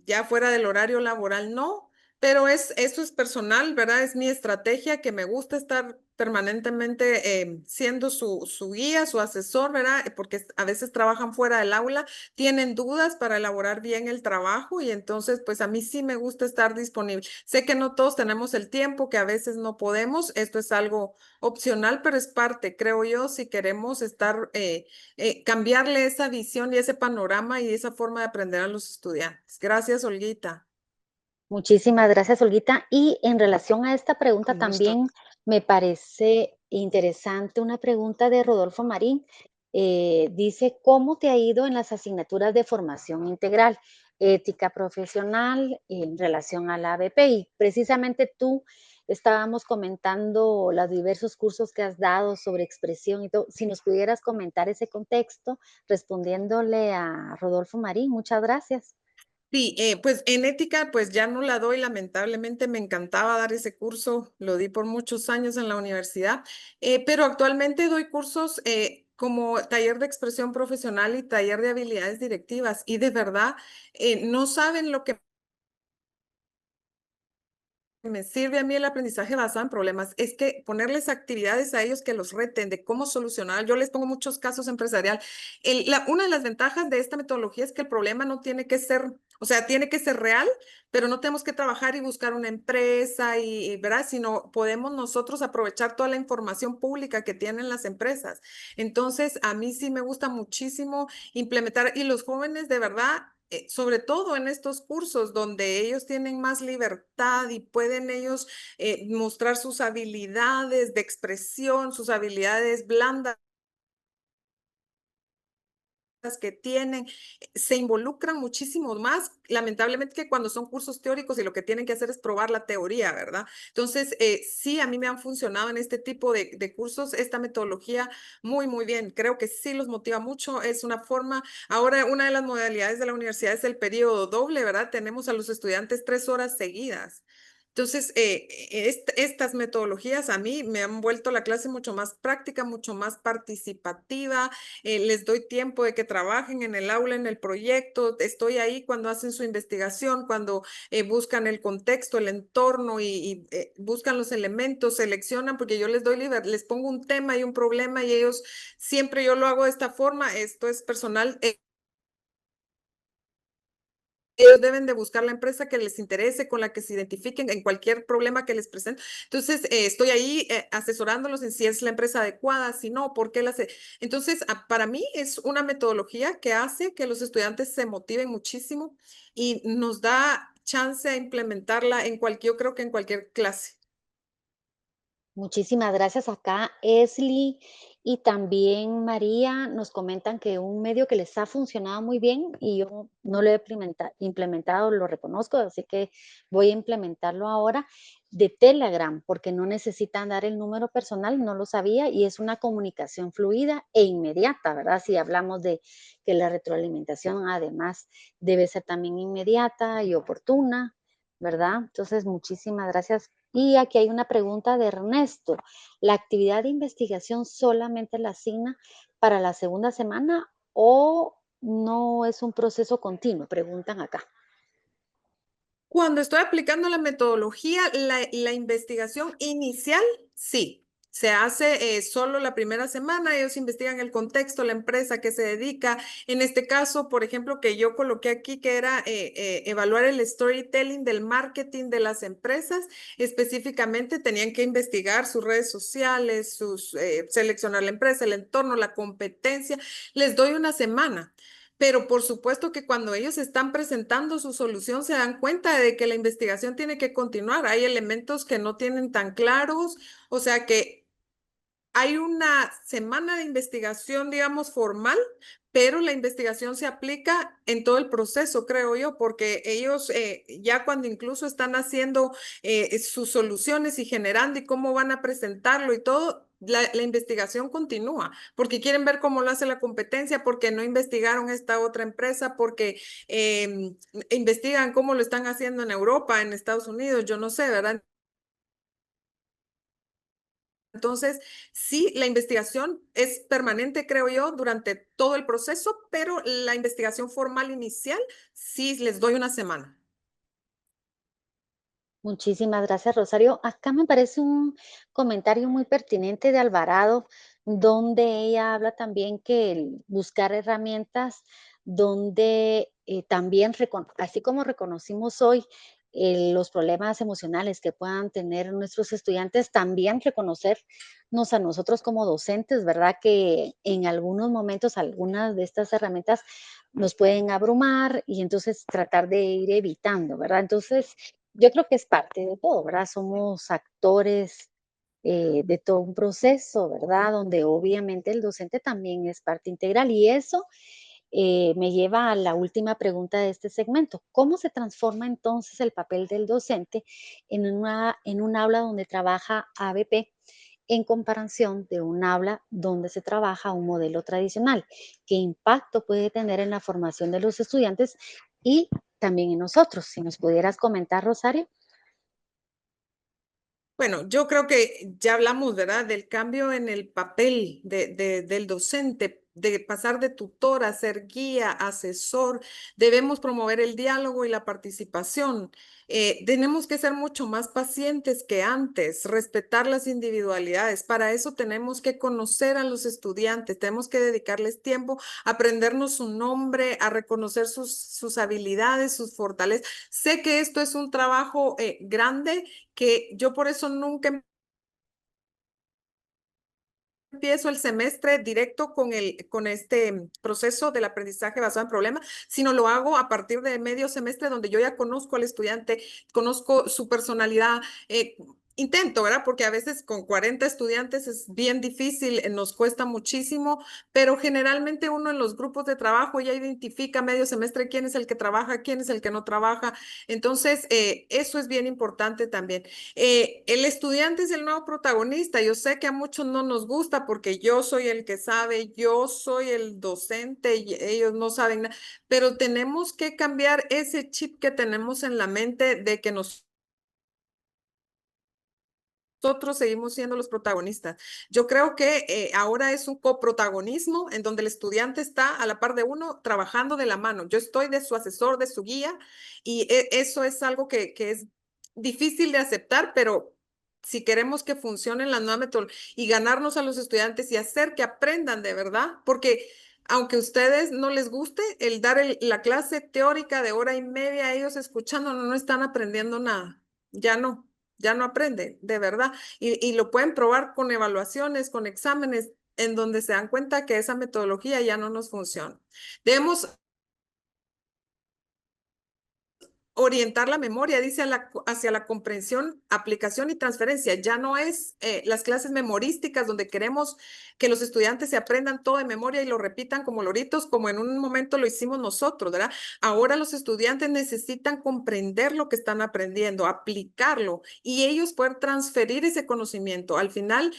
Ya fuera del horario laboral, no. Pero eso es personal, ¿verdad? Es mi estrategia que me gusta estar permanentemente siendo su guía, su asesor, ¿verdad? Porque a veces trabajan fuera del aula, tienen dudas para elaborar bien el trabajo y entonces, pues a mí sí me gusta estar disponible. Sé que no todos tenemos el tiempo, que a veces no podemos, esto es algo opcional, pero es parte, creo yo, si queremos estar, cambiarle esa visión y ese panorama y esa forma de aprender a los estudiantes. Gracias, Olguita. Muchísimas gracias, Olguita. Y en relación a esta pregunta Con gusto. también me parece interesante una pregunta de Rodolfo Marín. Dice, ¿cómo te ha ido en las asignaturas de formación integral, ética profesional en relación a la ABP? Y precisamente tú estábamos comentando los diversos cursos que has dado sobre expresión y todo. Si nos pudieras comentar ese contexto, respondiéndole a Rodolfo Marín, muchas gracias. Sí, pues en ética, pues ya no la doy, lamentablemente me encantaba dar ese curso, lo di por muchos años en la universidad, pero actualmente doy cursos como taller de expresión profesional y taller de habilidades directivas y de verdad no saben lo que me sirve a mí el aprendizaje basado en problemas es que ponerles actividades a ellos que los reten de cómo solucionar. Yo les pongo muchos casos empresarial. Una de las ventajas de esta metodología es que el problema no tiene que ser, o sea, tiene que ser real, pero no tenemos que trabajar y buscar una empresa ¿verdad? Sino podemos nosotros aprovechar toda la información pública que tienen las empresas. Entonces, a mí sí me gusta muchísimo implementar y los jóvenes de verdad sobre todo en estos cursos donde ellos tienen más libertad y pueden ellos mostrar sus habilidades de expresión, sus habilidades blandas que tienen, se involucran muchísimo más, lamentablemente, que cuando son cursos teóricos y lo que tienen que hacer es probar la teoría, ¿verdad? Entonces, sí, a mí me han funcionado en este tipo de cursos esta metodología muy, muy bien. Creo que sí los motiva mucho. Es una forma, ahora una de las modalidades de la universidad es el periodo doble, ¿verdad? Tenemos a los estudiantes 3 horas seguidas. Entonces, estas metodologías a mí me han vuelto la clase mucho más práctica, mucho más participativa, les doy tiempo de que trabajen en el aula, en el proyecto, estoy ahí cuando hacen su investigación, cuando buscan el contexto, el entorno y buscan los elementos, seleccionan, porque yo les doy libertad, les pongo un tema y un problema y ellos, siempre yo lo hago de esta forma, esto es personal. Ellos deben de buscar la empresa que les interese, con la que se identifiquen en cualquier problema que les presenten. Entonces, estoy ahí asesorándolos en si es la empresa adecuada, si no, por qué la hace. Entonces, para mí es una metodología que hace que los estudiantes se motiven muchísimo y nos da chance a implementarla en cualquier, yo creo que en cualquier clase. Muchísimas gracias. Acá Esli y también María nos comentan que un medio que les ha funcionado muy bien y yo no lo he implementado, lo reconozco, así que voy a implementarlo ahora, de Telegram, porque no necesitan dar el número personal, no lo sabía, y es una comunicación fluida e inmediata, ¿verdad? Si hablamos de que la retroalimentación además debe ser también inmediata y oportuna, ¿verdad? Entonces, muchísimas gracias. Y aquí hay una pregunta de Ernesto. ¿La actividad de investigación solamente la asigna para la segunda semana o no es un proceso continuo? Preguntan acá. Cuando estoy aplicando la metodología, la investigación inicial, sí. Se hace solo la primera semana, ellos investigan el contexto, la empresa que se dedica. En este caso, por ejemplo, que yo coloqué aquí, que era evaluar el storytelling del marketing de las empresas, específicamente tenían que investigar sus redes sociales, seleccionar la empresa, el entorno, la competencia. Les doy una semana. Pero por supuesto que cuando ellos están presentando su solución se dan cuenta de que la investigación tiene que continuar. Hay elementos que no tienen tan claros, o sea que hay una semana de investigación, digamos, formal, pero la investigación se aplica en todo el proceso, creo yo, porque ellos ya cuando incluso están haciendo sus soluciones y generando y cómo van a presentarlo y todo, la investigación continúa, porque quieren ver cómo lo hace la competencia, porque no investigaron esta otra empresa, porque investigan cómo lo están haciendo en Europa, en Estados Unidos, yo no sé, ¿verdad? Entonces, sí, la investigación es permanente, creo yo, durante todo el proceso, pero la investigación formal inicial sí les doy una semana. Muchísimas gracias, Rosario. Acá me parece un comentario muy pertinente de Alvarado, donde ella habla también que el buscar herramientas donde también, así como reconocimos hoy los problemas emocionales que puedan tener nuestros estudiantes, también reconocernos a nosotros como docentes, ¿verdad? Que en algunos momentos algunas de estas herramientas nos pueden abrumar y entonces tratar de ir evitando, ¿verdad? Entonces, yo creo que es parte de todo, ¿verdad? Somos actores de todo un proceso, ¿verdad? Donde obviamente el docente también es parte integral y eso me lleva a la última pregunta de este segmento. ¿Cómo se transforma entonces el papel del docente en un aula donde trabaja ABP en comparación de un aula donde se trabaja un modelo tradicional? ¿Qué impacto puede tener en la formación de los estudiantes y también en nosotros? Si nos pudieras comentar, Rosario. Bueno, yo creo que ya hablamos, ¿verdad? Del cambio en el papel del docente, de pasar de tutor a ser guía, asesor. Debemos promover el diálogo y la participación. Tenemos que ser mucho más pacientes que antes, respetar las individualidades. Para eso tenemos que conocer a los estudiantes, tenemos que dedicarles tiempo, aprendernos su nombre, a reconocer sus habilidades, sus fortalezas. Sé que esto es un trabajo grande, que yo por eso nunca empiezo el semestre directo con este proceso del aprendizaje basado en problemas, sino lo hago a partir de medio semestre donde yo ya conozco al estudiante, conozco su personalidad. Intento, ¿verdad? Porque a veces con 40 estudiantes es bien difícil, nos cuesta muchísimo, pero generalmente uno en los grupos de trabajo ya identifica medio semestre quién es el que trabaja, quién es el que no trabaja. Entonces, eso es bien importante también. El estudiante es el nuevo protagonista. Yo sé que a muchos no nos gusta porque yo soy el que sabe, yo soy el docente y ellos no saben nada, pero tenemos que cambiar ese chip que tenemos en la mente de que nosotros seguimos siendo los protagonistas. Yo creo que ahora es un coprotagonismo en donde el estudiante está a la par de uno trabajando de la mano. Yo estoy de su asesor, de su guía, y eso es algo que es difícil de aceptar, pero si queremos que funcione la nueva metodología y ganarnos a los estudiantes y hacer que aprendan de verdad, porque aunque a ustedes no les guste, el dar la clase teórica de hora y media, ellos escuchando no están aprendiendo nada. Ya no. Ya no aprenden, de verdad. Y lo pueden probar con evaluaciones, con exámenes, en donde se dan cuenta que esa metodología ya no nos funciona. Debemos orientar la memoria, dice, hacia la comprensión, aplicación y transferencia. Ya no es las clases memorísticas donde queremos que los estudiantes se aprendan todo de memoria y lo repitan como loritos, como en un momento lo hicimos nosotros, ¿verdad? Ahora los estudiantes necesitan comprender lo que están aprendiendo, aplicarlo y ellos poder transferir ese conocimiento. Al final,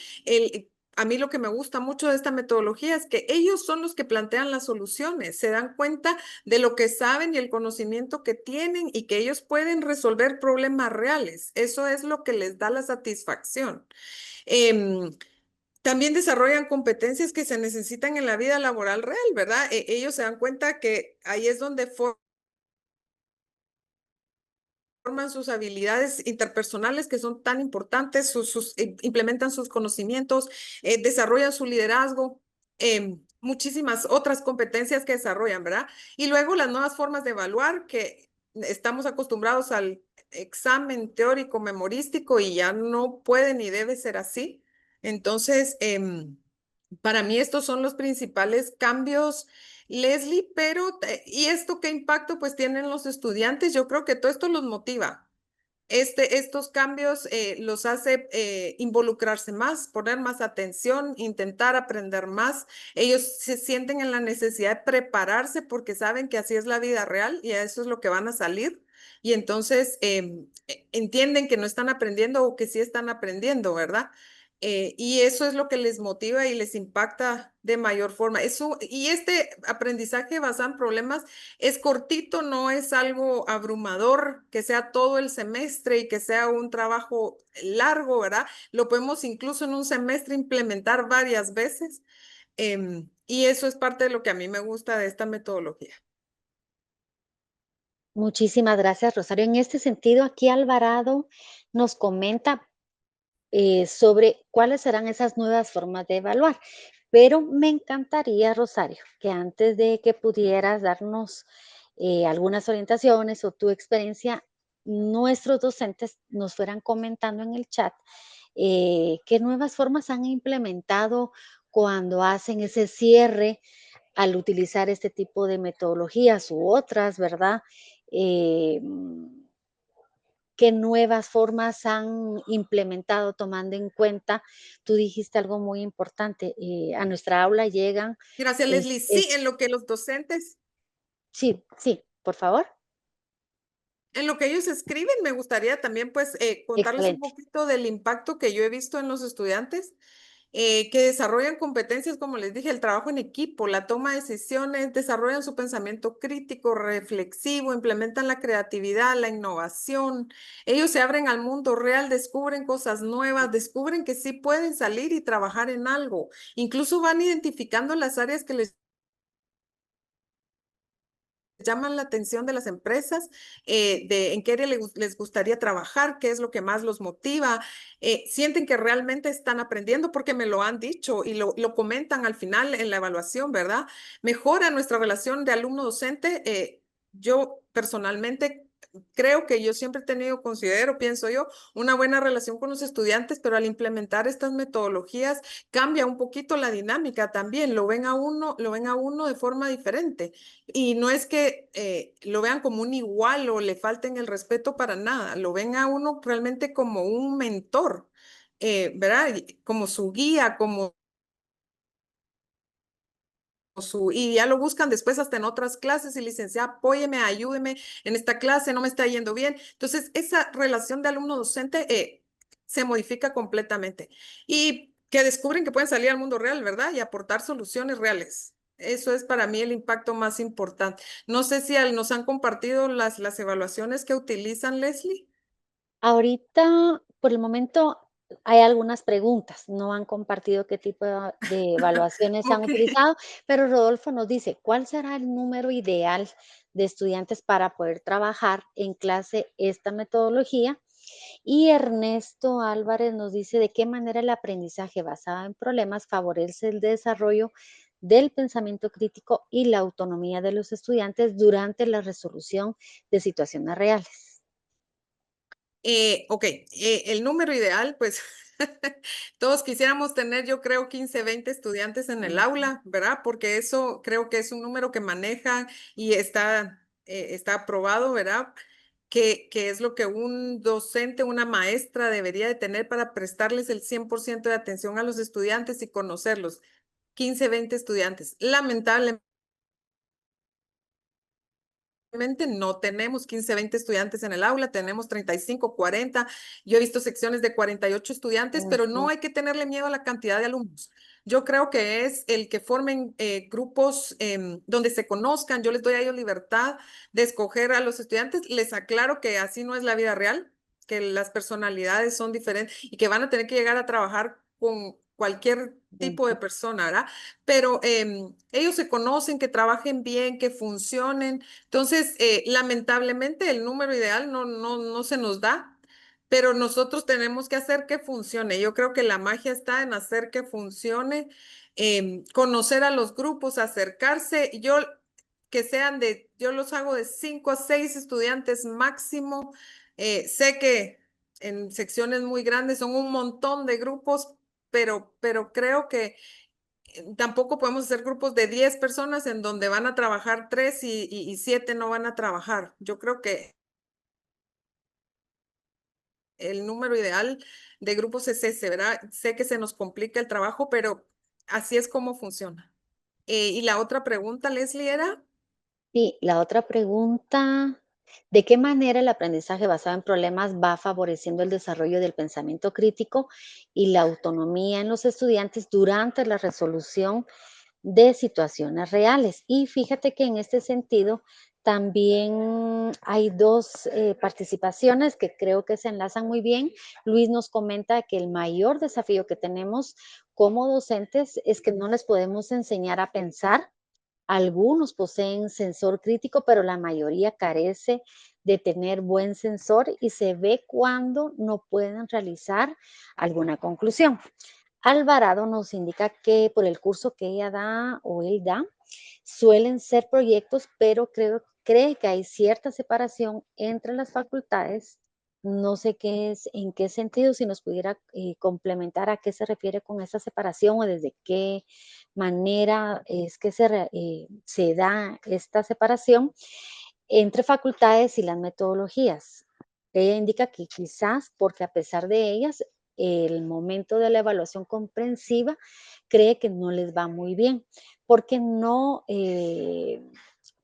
a mí lo que me gusta mucho de esta metodología es que ellos son los que plantean las soluciones, se dan cuenta de lo que saben y el conocimiento que tienen y que ellos pueden resolver problemas reales. Eso es lo que les da la satisfacción. Em, También desarrollan competencias que se necesitan en la vida laboral real, ¿verdad? Ellos se dan cuenta que ahí es donde forman sus habilidades interpersonales que son tan importantes, implementan sus conocimientos, desarrollan su liderazgo, muchísimas otras competencias que desarrollan, ¿verdad? Y luego las nuevas formas de evaluar que estamos acostumbrados al examen teórico memorístico y ya no puede ni debe ser así. Entonces, para mí estos son los principales cambios, Leslie, pero ¿y esto qué impacto pues tienen los estudiantes? Yo creo que todo esto los motiva. Estos cambios los hace involucrarse más, poner más atención, intentar aprender más. Ellos se sienten en la necesidad de prepararse porque saben que así es la vida real y a eso es lo que van a salir. Y entonces entienden que no están aprendiendo o que sí están aprendiendo, ¿verdad? Y eso es lo que les motiva y les impacta de mayor forma. Eso, y este aprendizaje basado en problemas es cortito, no es algo abrumador, que sea todo el semestre y que sea un trabajo largo, ¿verdad? Lo podemos incluso en un semestre implementar varias veces. Y eso es parte de lo que a mí me gusta de esta metodología. Muchísimas gracias, Rosario. En este sentido, aquí Alvarado nos comenta sobre cuáles serán esas nuevas formas de evaluar. Pero me encantaría, Rosario, que antes de que pudieras darnos algunas orientaciones o tu experiencia, nuestros docentes nos fueran comentando en el chat qué nuevas formas han implementado cuando hacen ese cierre al utilizar este tipo de metodologías u otras, ¿verdad? Eh, ¿Qué nuevas formas han implementado tomando en cuenta? Tú dijiste algo muy importante, a nuestra aula llegan, Gracias, Leslie. Sí, es en lo que los docentes, sí, sí, por favor. en lo que ellos escriben, me gustaría también pues contarles un Excelente. poquito del impacto que yo he visto en los estudiantes que desarrollan competencias, como les dije, el trabajo en equipo, la toma de decisiones, desarrollan su pensamiento crítico, reflexivo, implementan la creatividad, la innovación. Ellos se abren al mundo real, descubren cosas nuevas, descubren que sí pueden salir y trabajar en algo. Incluso van identificando las áreas que les llaman la atención de las empresas, de en qué área les gustaría trabajar, qué es lo que más los motiva, sienten que realmente están aprendiendo porque me lo han dicho y lo comentan al final en la evaluación, ¿verdad? Mejora nuestra relación de alumno-docente. Yo personalmente creo que yo siempre he tenido, considero, pienso yo, una buena relación con los estudiantes, pero al implementar estas metodologías cambia un poquito la dinámica también, lo ven a uno de forma diferente. Y no es que lo vean como un igual o le falten el respeto para nada, lo ven a uno realmente como un mentor, ¿verdad? Como su guía, como y ya lo buscan después hasta en otras clases y licenciada, apóyeme, ayúdeme en esta clase, no me está yendo bien. Entonces, esa relación de alumno-docente se modifica completamente y que descubren que pueden salir al mundo real, ¿verdad? Y aportar soluciones reales. Eso es para mí el impacto más importante. No sé si nos han compartido las evaluaciones que utilizan, Leslie. Ahorita, por el momento, hay algunas preguntas, no han compartido qué tipo de evaluaciones han Ok. utilizado, pero Rodolfo nos dice, ¿cuál será el número ideal de estudiantes para poder trabajar en clase esta metodología? Y Ernesto Álvarez nos dice, ¿de qué manera el aprendizaje basado en problemas favorece el desarrollo del pensamiento crítico y la autonomía de los estudiantes durante la resolución de situaciones reales? Ok, el número ideal, pues todos quisiéramos tener, yo creo, 15, 20 estudiantes en el Ujú. aula, ¿verdad? Porque eso creo que es un número que manejan y está aprobado, ¿verdad? Que es lo que un docente, una maestra debería de tener para prestarles el 100% de atención a los estudiantes y conocerlos. 15, 20 estudiantes. Lamentablemente no tenemos 15, 20 estudiantes en el aula, tenemos 35, 40. Yo he visto secciones de 48 estudiantes, pero no Ujú. hay que tenerle miedo a la cantidad de alumnos. Yo creo que es el que formen grupos donde se conozcan. Yo les doy a ellos libertad de escoger a los estudiantes. Les aclaro que así no es la vida real, que las personalidades son diferentes y que van a tener que llegar a trabajar con cualquier tipo de Ujú. persona, ¿verdad? Pero ellos se conocen, que trabajen bien, que funcionen. Entonces, lamentablemente el número ideal no se nos da, pero nosotros tenemos que hacer que funcione. Yo creo que la magia está en hacer que funcione, conocer a los grupos, acercarse. Yo los hago de 5 a 6 estudiantes máximo. Sé que en secciones muy grandes son un montón de grupos, pero creo que tampoco podemos hacer grupos de 10 personas en donde van a trabajar 3 y 7 no van a trabajar. Yo creo que el número ideal de grupos es ese, ¿verdad? Sé que se nos complica el trabajo, pero así es como funciona. Y la otra pregunta, Leslie, era, Y la otra pregunta, ¿de qué manera el aprendizaje basado en problemas va favoreciendo el desarrollo del pensamiento crítico y la autonomía en los estudiantes durante la resolución de situaciones reales? Y fíjate que en este sentido también hay dos participaciones que creo que se enlazan muy bien. Luis nos comenta que el mayor desafío que tenemos como docentes es que no les podemos enseñar a pensar. Algunos poseen sensor crítico, pero la mayoría carece de tener buen sensor y se ve cuando no pueden realizar alguna conclusión. Alvarado nos indica que por el curso que ella da o él da, suelen ser proyectos, pero cree que hay cierta separación entre las facultades. No sé qué es, en qué sentido, si nos pudiera complementar a qué se refiere con esa separación o desde qué manera es que se da esta separación entre facultades y las metodologías. Ella indica que quizás porque a pesar de ellas, el momento de la evaluación comprensiva cree que no les va muy bien, porque no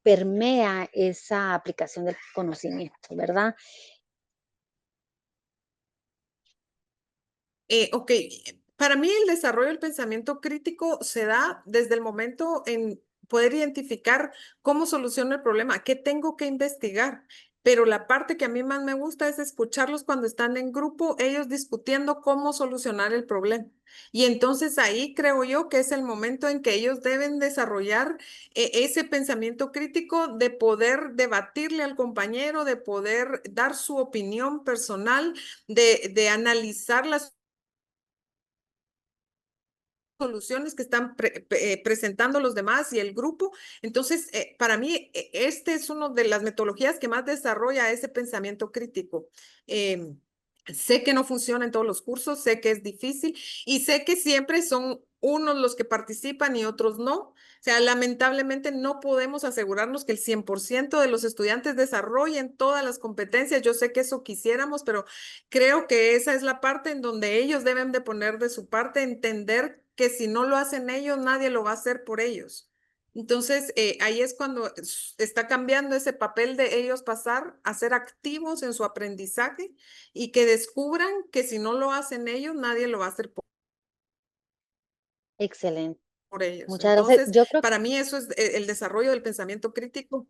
permea esa aplicación del conocimiento, ¿verdad? Ok, para mí el desarrollo del pensamiento crítico se da desde el momento en poder identificar cómo soluciono el problema, qué tengo que investigar. Pero la parte que a mí más me gusta es escucharlos cuando están en grupo, ellos discutiendo cómo solucionar el problema. Y entonces ahí creo yo que es el momento en que ellos deben desarrollar ese pensamiento crítico de poder debatirle al compañero, de poder dar su opinión personal, de analizar las soluciones que están presentando los demás y el grupo. Entonces, para mí, este es una de las metodologías que más desarrolla ese pensamiento crítico. Em, Sé que no funciona en todos los cursos, sé que es difícil y sé que siempre son unos los que participan y otros no. O sea, lamentablemente no podemos asegurarnos que el 100% de los estudiantes desarrollen todas las competencias. Yo sé que eso quisiéramos, pero creo que esa es la parte en donde ellos deben de poner de su parte, entender que si no lo hacen ellos, nadie lo va a hacer por ellos. Entonces, ahí es cuando está cambiando ese papel de ellos pasar a ser activos en su aprendizaje y que descubran que si no lo hacen ellos, nadie lo va a hacer Excelente. por ellos. Muchas gracias. Entonces, Yo creo para mí eso es el desarrollo del pensamiento crítico.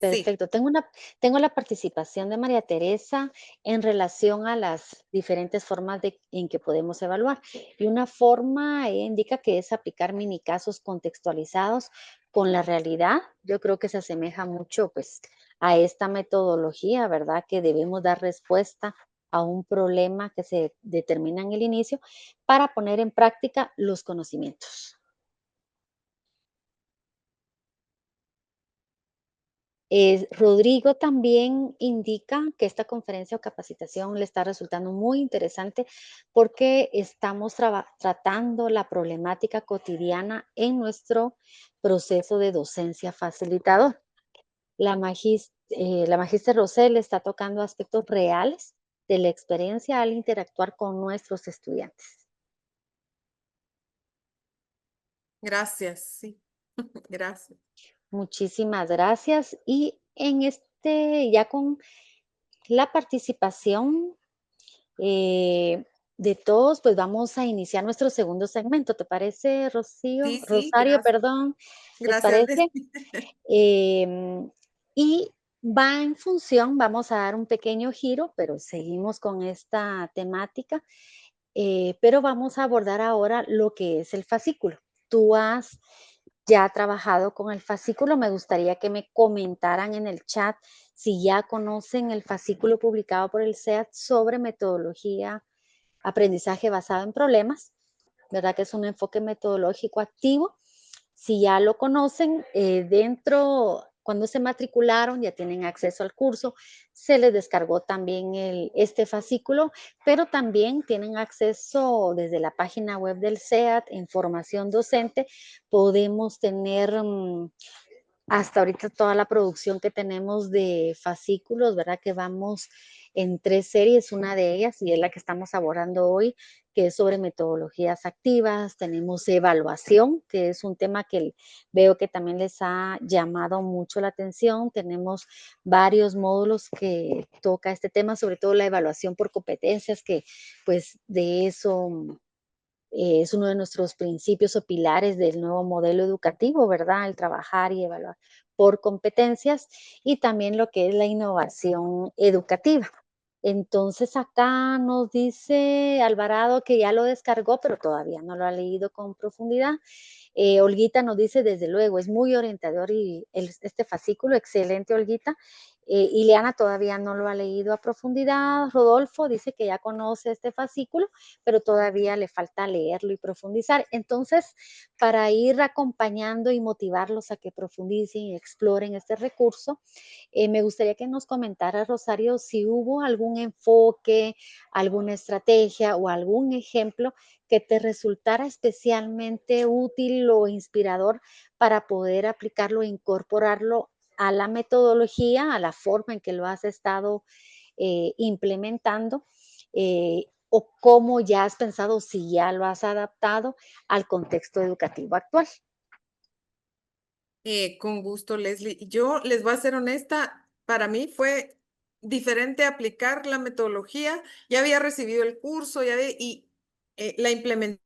Sí, perfecto. Tengo la participación de María Teresa en relación a las diferentes formas en que podemos evaluar. Y una forma, ella indica que es aplicar mini casos contextualizados con la realidad. Yo creo que se asemeja mucho, pues, a esta metodología, ¿verdad? Que debemos dar respuesta a un problema que se determina en el inicio para poner en práctica los conocimientos. Rodrigo también indica que esta conferencia o capacitación le está resultando muy interesante porque estamos tratando la problemática cotidiana en nuestro proceso de docencia facilitador. La magíster Rosel está tocando aspectos reales de la experiencia al interactuar con nuestros estudiantes. gracias, sí, gracias. Muchísimas gracias. Y ya con la participación de todos, pues vamos a iniciar nuestro segundo segmento. ¿Te parece, Rocío? Sí, sí, Rosario, gracias. perdón. ¿Les Gracias. parece? Em, y va en función, vamos a dar un pequeño giro, pero seguimos con esta temática, pero vamos a abordar ahora lo que es el fascículo. Tú has ya trabajado con el fascículo. Me gustaría que me comentaran en el chat si ya conocen el fascículo publicado por el SEAT sobre metodología aprendizaje basado en problemas, ¿verdad? Que es un enfoque metodológico activo. Si ya lo conocen, cuando se matricularon, ya tienen acceso al curso, se les descargó también este fascículo, pero también tienen acceso desde la página web del SEAT, información docente. Podemos tener hasta ahorita toda la producción que tenemos de fascículos, ¿verdad? Que vamos en 3 series, una de ellas, y es la que estamos abordando hoy, que es sobre metodologías activas. Tenemos evaluación, que es un tema que veo que también les ha llamado mucho la atención. Tenemos varios módulos que toca este tema, sobre todo la evaluación por competencias, que pues de eso es uno de nuestros principios o pilares del nuevo modelo educativo, ¿verdad? El trabajar y evaluar por competencias y también lo que es la innovación educativa. Entonces acá nos dice Alvarado que ya lo descargó, pero todavía no lo ha leído con profundidad. Olguita nos dice, desde luego, es muy orientador y este fascículo, excelente, Olguita. Ileana todavía no lo ha leído a profundidad. Rodolfo dice que ya conoce este fascículo, pero todavía le falta leerlo y profundizar. Entonces, para ir acompañando y motivarlos a que profundicen y exploren este recurso, me gustaría que nos comentara, Rosario, si hubo algún enfoque, alguna estrategia o algún ejemplo que te resultara especialmente útil o inspirador para poder aplicarlo e incorporarlo a la metodología, a la forma en que lo has estado implementando, o cómo ya has pensado si ya lo has adaptado al contexto educativo actual. Con gusto, Leslie. Yo les voy a ser honesta, para mí fue diferente aplicar la metodología. Ya había recibido el curso y la implementé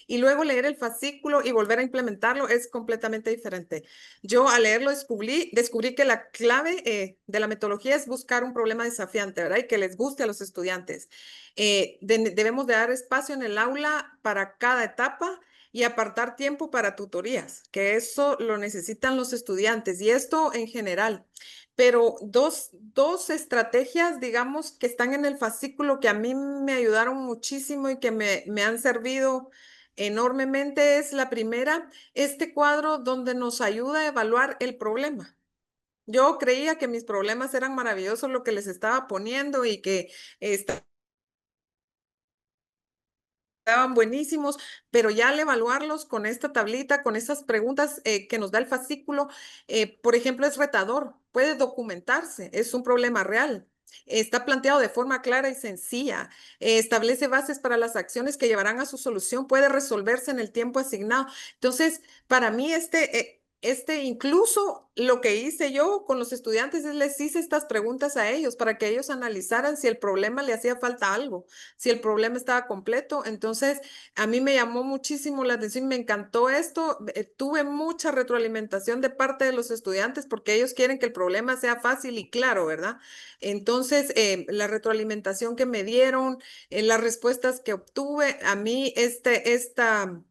y luego leer el fascículo y volver a implementarlo es completamente diferente. Yo al leerlo descubrí que la clave de la metodología es buscar un problema desafiante, ¿verdad? Y que les guste a los estudiantes. Debemos de dar espacio en el aula para cada etapa y apartar tiempo para tutorías, que eso lo necesitan los estudiantes y esto en general. Pero dos estrategias, digamos, que están en el fascículo que a mí me ayudaron muchísimo y que me han servido enormemente es la primera, este cuadro donde nos ayuda a evaluar el problema. Yo creía que mis problemas eran maravillosos lo que les estaba poniendo y que estaban buenísimos, pero ya al evaluarlos con esta tablita, con estas preguntas que nos da el fascículo, por ejemplo, es retador, puede documentarse, es un problema real. Está planteado de forma clara y sencilla, establece bases para las acciones que llevarán a su solución, puede resolverse en el tiempo asignado. Entonces, para mí incluso lo que hice yo con los estudiantes es les hice estas preguntas a ellos para que ellos analizaran si el problema le hacía falta algo, si el problema estaba completo. Entonces, a mí me llamó muchísimo la atención, me encantó esto. Tuve mucha retroalimentación de parte de los estudiantes porque ellos quieren que el problema sea fácil y claro, ¿verdad? Entonces, la retroalimentación que me dieron, las respuestas que obtuve, a mí este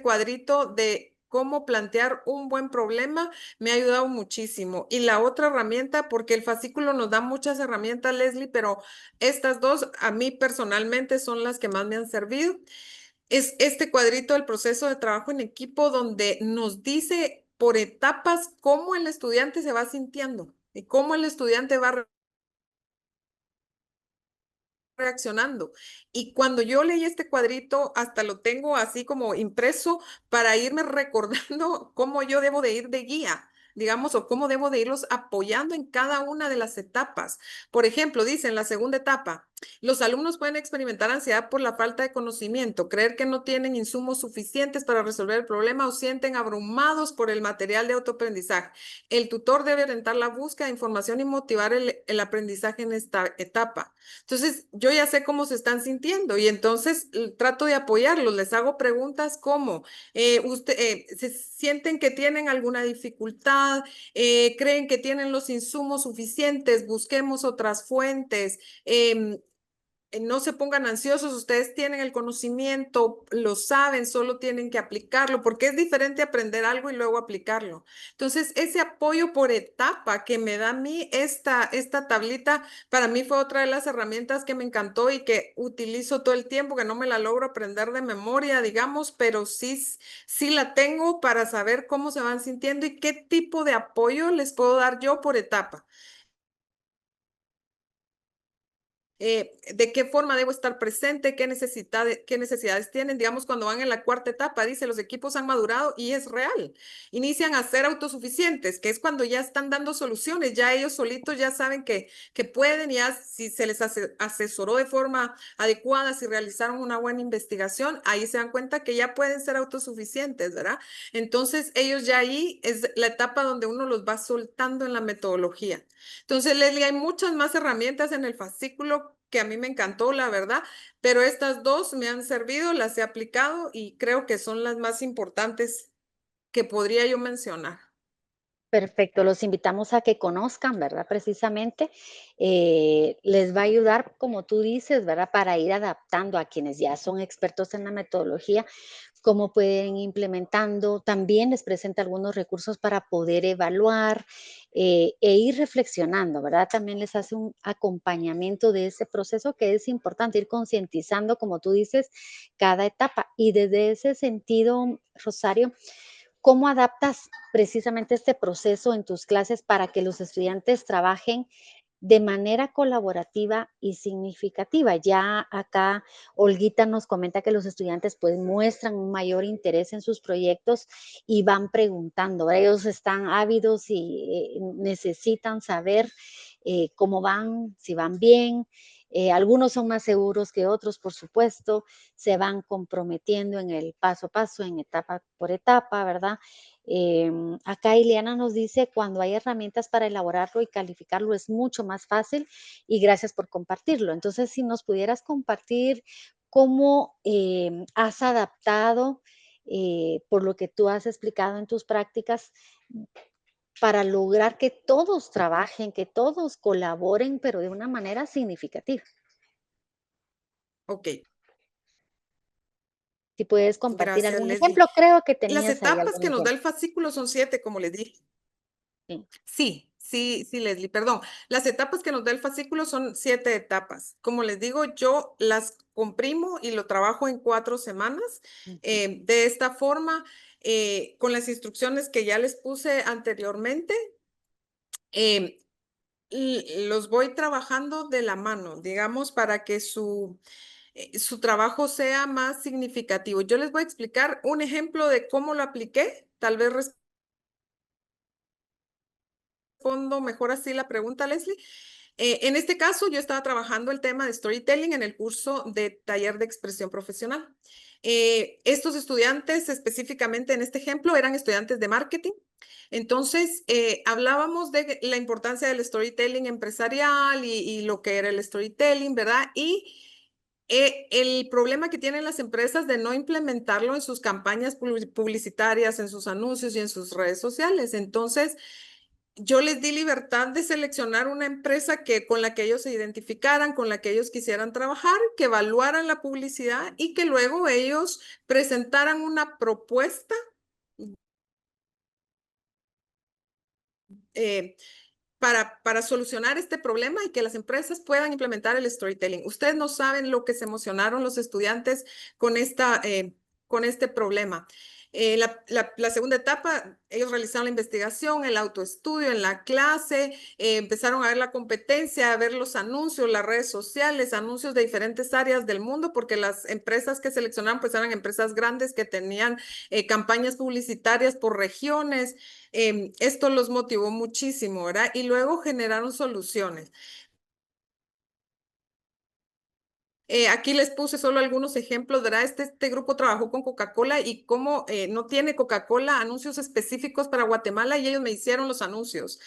cuadrito de cómo plantear un buen problema me ha ayudado muchísimo. Y la otra herramienta, porque el fascículo nos da muchas herramientas, Leslie, pero estas dos a mí personalmente son las que más me han servido. Es este cuadrito del proceso de trabajo en equipo donde nos dice por etapas cómo el estudiante se va sintiendo y cómo el estudiante va reaccionando. Y cuando yo leí este cuadrito, hasta lo tengo así como impreso para irme recordando cómo yo debo de ir de guía, digamos, o cómo debo de irlos apoyando en cada una de las etapas. Por ejemplo, dice en la segunda etapa, los alumnos pueden experimentar ansiedad por la falta de conocimiento, creer que no tienen insumos suficientes para resolver el problema o sienten abrumados por el material de autoaprendizaje. El tutor debe orientar la búsqueda de información y motivar el aprendizaje en esta etapa. Entonces, yo ya sé cómo se están sintiendo y entonces trato de apoyarlos, les hago preguntas como, ¿se sienten que tienen alguna dificultad? ¿Creen que tienen los insumos suficientes? Busquemos otras fuentes. No se pongan ansiosos, ustedes tienen el conocimiento, lo saben, solo tienen que aplicarlo, porque es diferente aprender algo y luego aplicarlo. Entonces, ese apoyo por etapa que me da a mí esta tablita, para mí fue otra de las herramientas que me encantó y que utilizo todo el tiempo, que no me la logro aprender de memoria, digamos, pero sí la tengo para saber cómo se van sintiendo y qué tipo de apoyo les puedo dar yo por etapa. De qué forma debo estar presente, qué necesidades tienen. Digamos, cuando van en la cuarta etapa, dice, los equipos han madurado y es real. Inician a ser autosuficientes, que es cuando ya están dando soluciones, ya ellos solitos ya saben que pueden, ya si se les asesoró de forma adecuada, si realizaron una buena investigación, ahí se dan cuenta que ya pueden ser autosuficientes, ¿verdad? Entonces, ellos ya ahí es la etapa donde uno los va soltando en la metodología. Entonces, Leslie, hay muchas más herramientas en el fascículo que a mí me encantó, la verdad, pero estas dos me han servido, las he aplicado y creo que son las más importantes que podría yo mencionar. Perfecto, los invitamos a que conozcan, ¿verdad? Precisamente, les va a ayudar, como tú dices, ¿verdad? Para ir adaptando a quienes ya son expertos en la metodología, cómo pueden ir implementando. También les presenta algunos recursos para poder evaluar e ir reflexionando, ¿verdad? También les hace un acompañamiento de ese proceso que es importante, ir concientizando, como tú dices, cada etapa. Y desde ese sentido, Rosario, ¿cómo adaptas precisamente este proceso en tus clases para que los estudiantes trabajen de manera colaborativa y significativa. Ya acá Olguita nos comenta que los estudiantes pues muestran un mayor interés en sus proyectos y van preguntando. Ellos están ávidos y necesitan saber cómo van, si van bien. Algunos son más seguros que otros, por supuesto, se van comprometiendo en el paso a paso, en etapa por etapa, ¿verdad? Acá Ileana nos dice, cuando hay herramientas para elaborarlo y calificarlo es mucho más fácil y gracias por compartirlo. Entonces, si nos pudieras compartir cómo has adaptado, por lo que tú has explicado en tus prácticas, para lograr que todos trabajen, que todos colaboren, pero de una manera significativa. Ok, Si puedes compartir gracias, algún Leslie. ejemplo, creo que Las tenías ahí etapas algún que nos da ejemplo. el fascículo son 7, como les dije. Sí. Sí, sí, sí, Leslie, perdón. Las etapas que nos da el fascículo son 7 etapas. Como les digo, yo las comprimo y lo trabajo en 4 semanas. Ujú, De esta forma, con las instrucciones que ya les puse anteriormente, em, los voy trabajando de la mano, digamos, para que su trabajo sea más significativo. Yo les voy a explicar un ejemplo de cómo lo apliqué. Tal vez respondo mejor así la pregunta, Leslie. En este caso, yo estaba trabajando el tema de storytelling en el curso de taller de expresión profesional. Estos estudiantes, específicamente en este ejemplo, eran estudiantes de marketing. Entonces, hablábamos de la importancia del storytelling empresarial y lo que era el storytelling, ¿verdad? Y el problema que tienen las empresas de no implementarlo en sus campañas publicitarias, en sus anuncios y en sus redes sociales. Entonces, yo les di libertad de seleccionar una empresa con la que ellos se identificaran, con la que ellos quisieran trabajar, que evaluaran la publicidad y que luego ellos presentaran una propuesta eh, para solucionar este problema y que las empresas puedan implementar el storytelling. Ustedes no saben lo que se emocionaron los estudiantes con este problema. La segunda etapa, ellos realizaron la investigación, el autoestudio en la clase, empezaron a ver la competencia, a ver los anuncios, las redes sociales, anuncios de diferentes áreas del mundo, porque las empresas que seleccionaron pues eran empresas grandes que tenían campañas publicitarias por regiones. Esto los motivó muchísimo, ¿verdad? Y luego generaron soluciones. Aquí les puse solo algunos ejemplos, ¿verdad? Este grupo trabajó con Coca-Cola y como no tiene Coca-Cola anuncios específicos para Guatemala y ellos me hicieron los anuncios.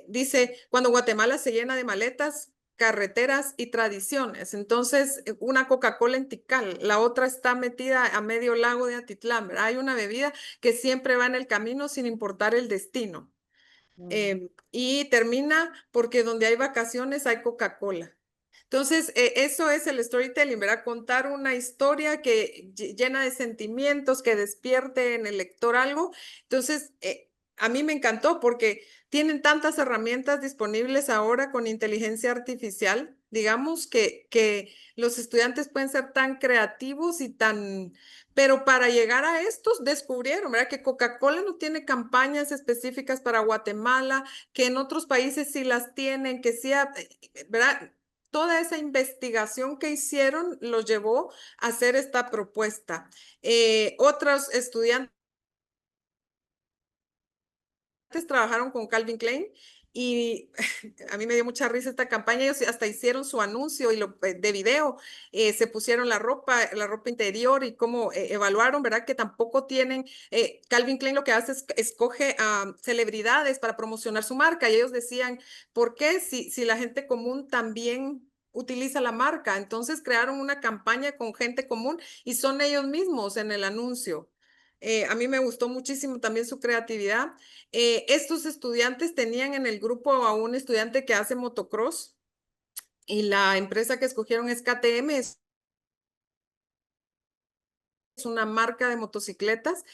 Dice, cuando Guatemala se llena de maletas, carreteras y tradiciones. Entonces, una Coca-Cola en Tikal, la otra está metida a medio lago de Atitlán, ¿verdad? Hay una bebida que siempre va en el camino sin importar el destino. mm, Y termina porque donde hay vacaciones hay Coca-Cola. Entonces, eso es el storytelling, ¿verdad? Contar una historia que llena de sentimientos, que despierte en el lector algo. Entonces, a mí me encantó porque tienen tantas herramientas disponibles ahora con inteligencia artificial, digamos, que los estudiantes pueden ser tan creativos y tan... Pero para llegar a estos descubrieron, ¿verdad? Que Coca-Cola no tiene campañas específicas para Guatemala, que en otros países sí las tienen, que sí, ¿verdad? Toda esa investigación que hicieron los llevó a hacer esta propuesta. Otros estudiantes trabajaron con Calvin Klein y a mí me dio mucha risa esta campaña. Ellos hasta hicieron su anuncio y de video, se pusieron la ropa interior y cómo evaluaron, ¿verdad? Que tampoco tienen, Calvin Klein lo que hace es escoge a celebridades para promocionar su marca y ellos decían, ¿por qué si la gente común también utiliza la marca? Entonces crearon una campaña con gente común y son ellos mismos en el anuncio. A mí me gustó muchísimo también su creatividad. Estos estudiantes tenían en el grupo a un estudiante que hace motocross y la empresa que escogieron es KTM, es una marca de motocicletas.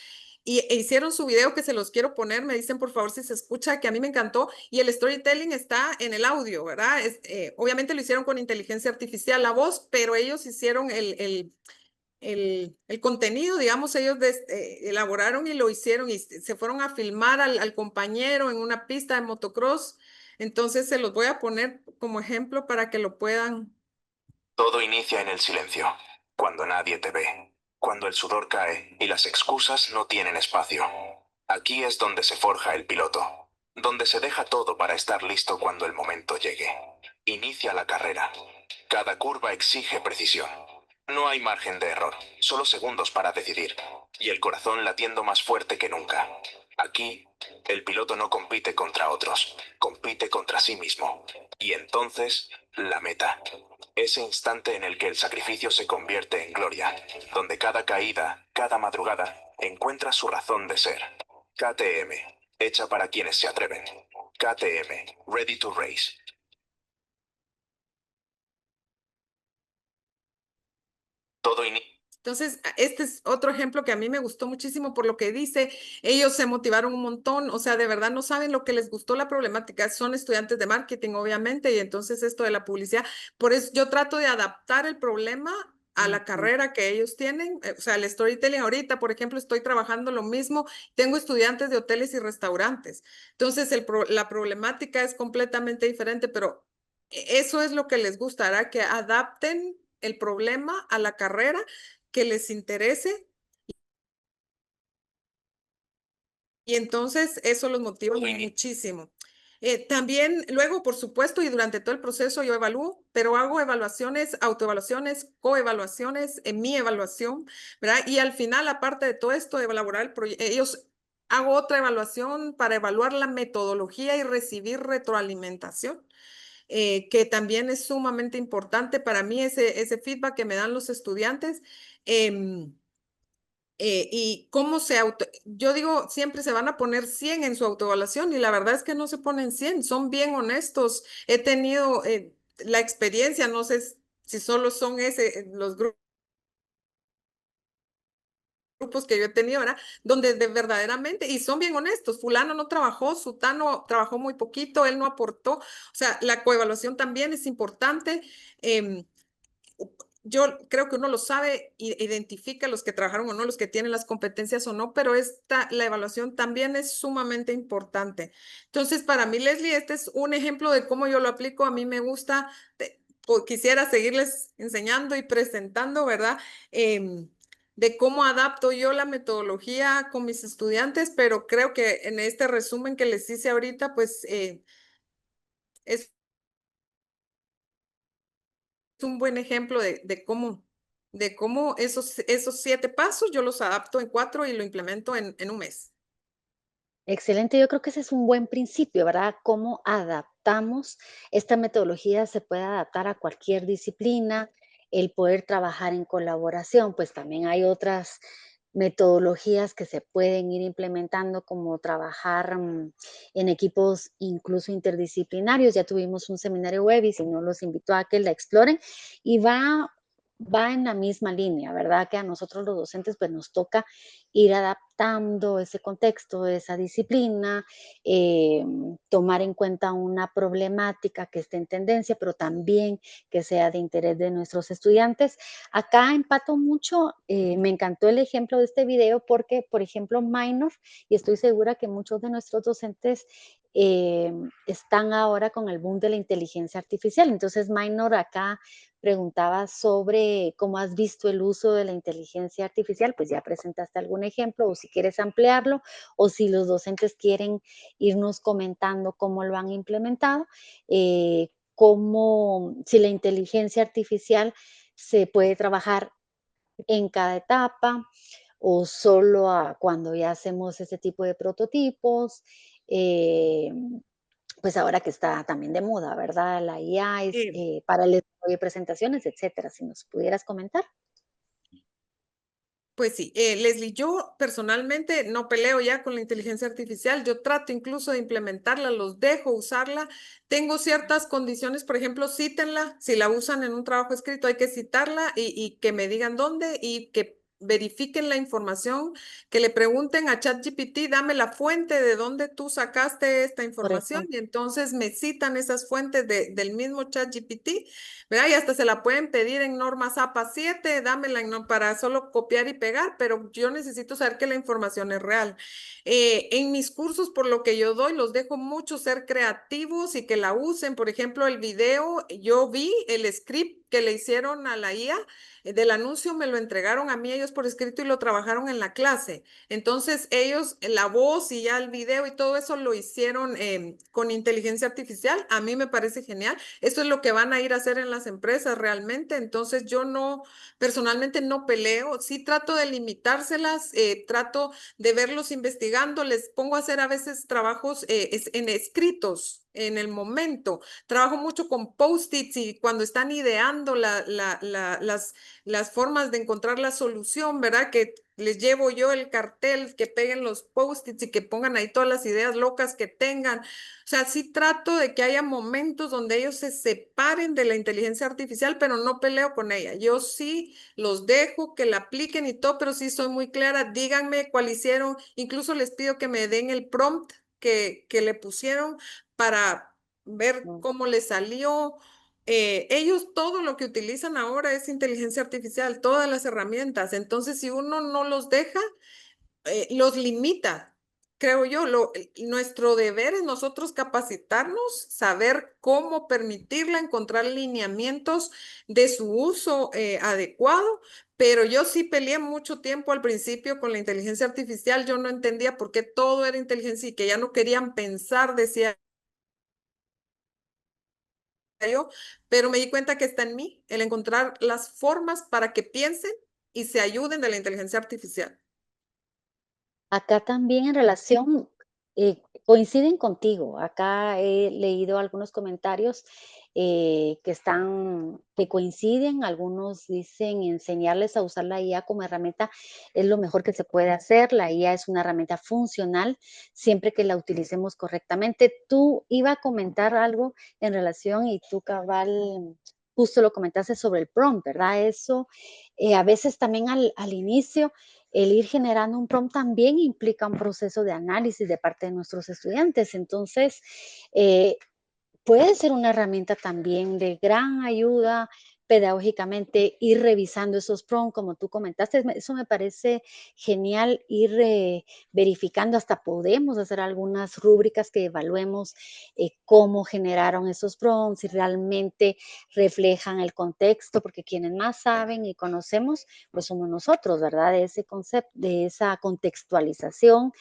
E hicieron su video que se los quiero poner, me dicen por favor si se escucha, que a mí me encantó, y el storytelling está en el audio, ¿verdad? Obviamente lo hicieron con inteligencia artificial, la voz, pero ellos hicieron el contenido, digamos, ellos elaboraron y lo hicieron y se fueron a filmar al compañero en una pista de motocross. Entonces se los voy a poner como ejemplo para que lo puedan. Todo inicia en el silencio, cuando nadie te ve, cuando el sudor cae y las excusas no tienen espacio. Aquí es donde se forja el piloto, donde se deja todo para estar listo cuando el momento llegue. Inicia la carrera. Cada curva exige precisión. No hay margen de error, solo segundos para decidir, y el corazón latiendo más fuerte que nunca. Aquí, el piloto no compite contra otros, compite contra sí mismo. Y entonces, la meta. Ese instante en el que el sacrificio se convierte en gloria, donde cada caída, cada madrugada, encuentra su razón de ser. KTM, hecha para quienes se atreven. KTM, Ready to Race. Todo inicia. Entonces, este es otro ejemplo que a mí me gustó muchísimo por lo que dice. Ellos se motivaron un montón, o sea, de verdad no saben lo que les gustó la problemática. Son estudiantes de marketing, obviamente, y entonces esto de la publicidad. Por eso yo trato de adaptar el problema a la Ujú. carrera que ellos tienen. O sea, el storytelling ahorita, por ejemplo, estoy trabajando lo mismo. Tengo estudiantes de hoteles y restaurantes. Entonces, la problemática es completamente diferente, pero eso es lo que les gustará, que adapten el problema a la carrera que les interese y entonces eso los motiva muchísimo. También luego, por supuesto, y durante todo el proceso yo evalúo, pero hago evaluaciones, autoevaluaciones, coevaluaciones, en mi evaluación, ¿verdad? Y al final, aparte de todo esto, de elaborar el proyecto, hago otra evaluación para evaluar la metodología y recibir retroalimentación. Que también es sumamente importante para mí ese feedback que me dan los estudiantes. em, y cómo yo digo, siempre se van a poner 100 en su autoevaluación y la verdad es que no se ponen 100, son bien honestos. He tenido la experiencia, no sé si solo son los grupos que yo he tenido, ¿verdad? Donde verdaderamente, y son bien honestos, fulano no trabajó, sutano trabajó muy poquito, él no aportó. O sea, la coevaluación también es importante. em, yo creo que uno lo sabe, identifica los que trabajaron o no, los que tienen las competencias o no, pero la evaluación también es sumamente importante. Entonces, para mí, Leslie, este es un ejemplo de cómo yo lo aplico. A mí me gusta, quisiera seguirles enseñando y presentando, ¿verdad? De cómo adapto yo la metodología con mis estudiantes, pero creo que en este resumen que les hice ahorita, pues es un buen ejemplo de cómo esos 7 pasos yo los adapto en 4 y lo implemento en un mes. Excelente, yo creo que ese es un buen principio, ¿verdad? Cómo adaptamos esta metodología, se puede adaptar a cualquier disciplina, el poder trabajar en colaboración, pues también hay otras metodologías que se pueden ir implementando, como trabajar en equipos incluso interdisciplinarios. Ya tuvimos un seminario web y si no los invito a que la exploren y va en la misma línea, ¿verdad? Que a nosotros los docentes pues nos toca ir adaptando ese contexto, esa disciplina, tomar en cuenta una problemática que esté en tendencia, pero también que sea de interés de nuestros estudiantes. Acá empato mucho, me encantó el ejemplo de este video porque, por ejemplo, Minor, y estoy segura que muchos de nuestros docentes están ahora con el boom de la inteligencia artificial. Entonces, Minor acá preguntaba sobre cómo has visto el uso de la inteligencia artificial, pues ya presentaste algún ejemplo o si quieres ampliarlo o si los docentes quieren irnos comentando cómo lo han implementado, cómo si la inteligencia artificial se puede trabajar en cada etapa o solo cuando ya hacemos ese tipo de prototipos. eh, pues ahora que está también de moda, ¿verdad? La IA es, Eh, para el desarrollo de presentaciones, etcétera, si nos pudieras comentar. Pues sí, Leslie, yo personalmente no peleo ya con la inteligencia artificial, yo trato incluso de implementarla, los dejo usarla. Tengo ciertas condiciones, por ejemplo, cítenla, si la usan en un trabajo escrito hay que citarla y que me digan dónde y que verifiquen la información, que le pregunten a ChatGPT, dame la fuente de dónde tú sacaste esta información, correcto. y entonces me citan esas fuentes del mismo ChatGPT, ¿verdad? Y hasta se la pueden pedir en normas APA 7, dámela para solo copiar y pegar, pero yo necesito saber que la información es real. En mis cursos, por lo que yo doy, los dejo mucho ser creativos y que la usen. Por ejemplo, el video, yo vi el script que le hicieron a la IA del anuncio, me lo entregaron a mí ellos por escrito y lo trabajaron en la clase. Entonces ellos, la voz y ya el video y todo eso lo hicieron con inteligencia artificial. A mí me parece genial. Eso es lo que van a ir a hacer en las empresas realmente. Entonces yo no, personalmente no peleo. Sí trato de limitárselas, trato de verlos investigando. Les pongo a hacer a veces trabajos en escritos en el momento. Trabajo mucho con post-its y cuando están ideando las formas de encontrar la solución, ¿verdad? Que les llevo yo el cartel, que peguen los post-its y que pongan ahí todas las ideas locas que tengan. O sea, sí trato de que haya momentos donde ellos se separen de la inteligencia artificial, pero no peleo con ella. Yo sí los dejo que la apliquen y todo, pero sí soy muy clara. Díganme cuál hicieron. Incluso les pido que me den el prompt que le pusieron para ver Mm. cómo les salió. Ellos todo lo que utilizan ahora es inteligencia artificial, todas las herramientas. Entonces, si uno no los deja, los limita. Creo yo, nuestro deber es nosotros capacitarnos, saber cómo permitirla, encontrar lineamientos de su uso adecuado, pero yo sí peleé mucho tiempo al principio con la inteligencia artificial, yo no entendía por qué todo era inteligencia y que ya no querían pensar, decía yo, pero me di cuenta que está en mí el encontrar las formas para que piensen y se ayuden de la inteligencia artificial. Acá también en relación, coinciden contigo. Acá he leído algunos comentarios que coinciden. Algunos dicen enseñarles a usar la IA como herramienta es lo mejor que se puede hacer. La IA es una herramienta funcional siempre que la utilicemos correctamente. Tú iba a comentar algo en relación y tú cabal justo lo comentaste sobre el prompt, ¿verdad? Eso a veces también al inicio el ir generando un prompt también implica un proceso de análisis de parte de nuestros estudiantes. Entonces, eh, puede ser una herramienta también de gran ayuda pedagógicamente, ir revisando esos prompts, como tú comentaste. Eso me parece genial, ir verificando, hasta podemos hacer algunas rúbricas que evaluemos cómo generaron esos prompts, si realmente reflejan el contexto, porque quienes más saben y conocemos, pues somos nosotros, ¿verdad? De ese concepto, de esa contextualización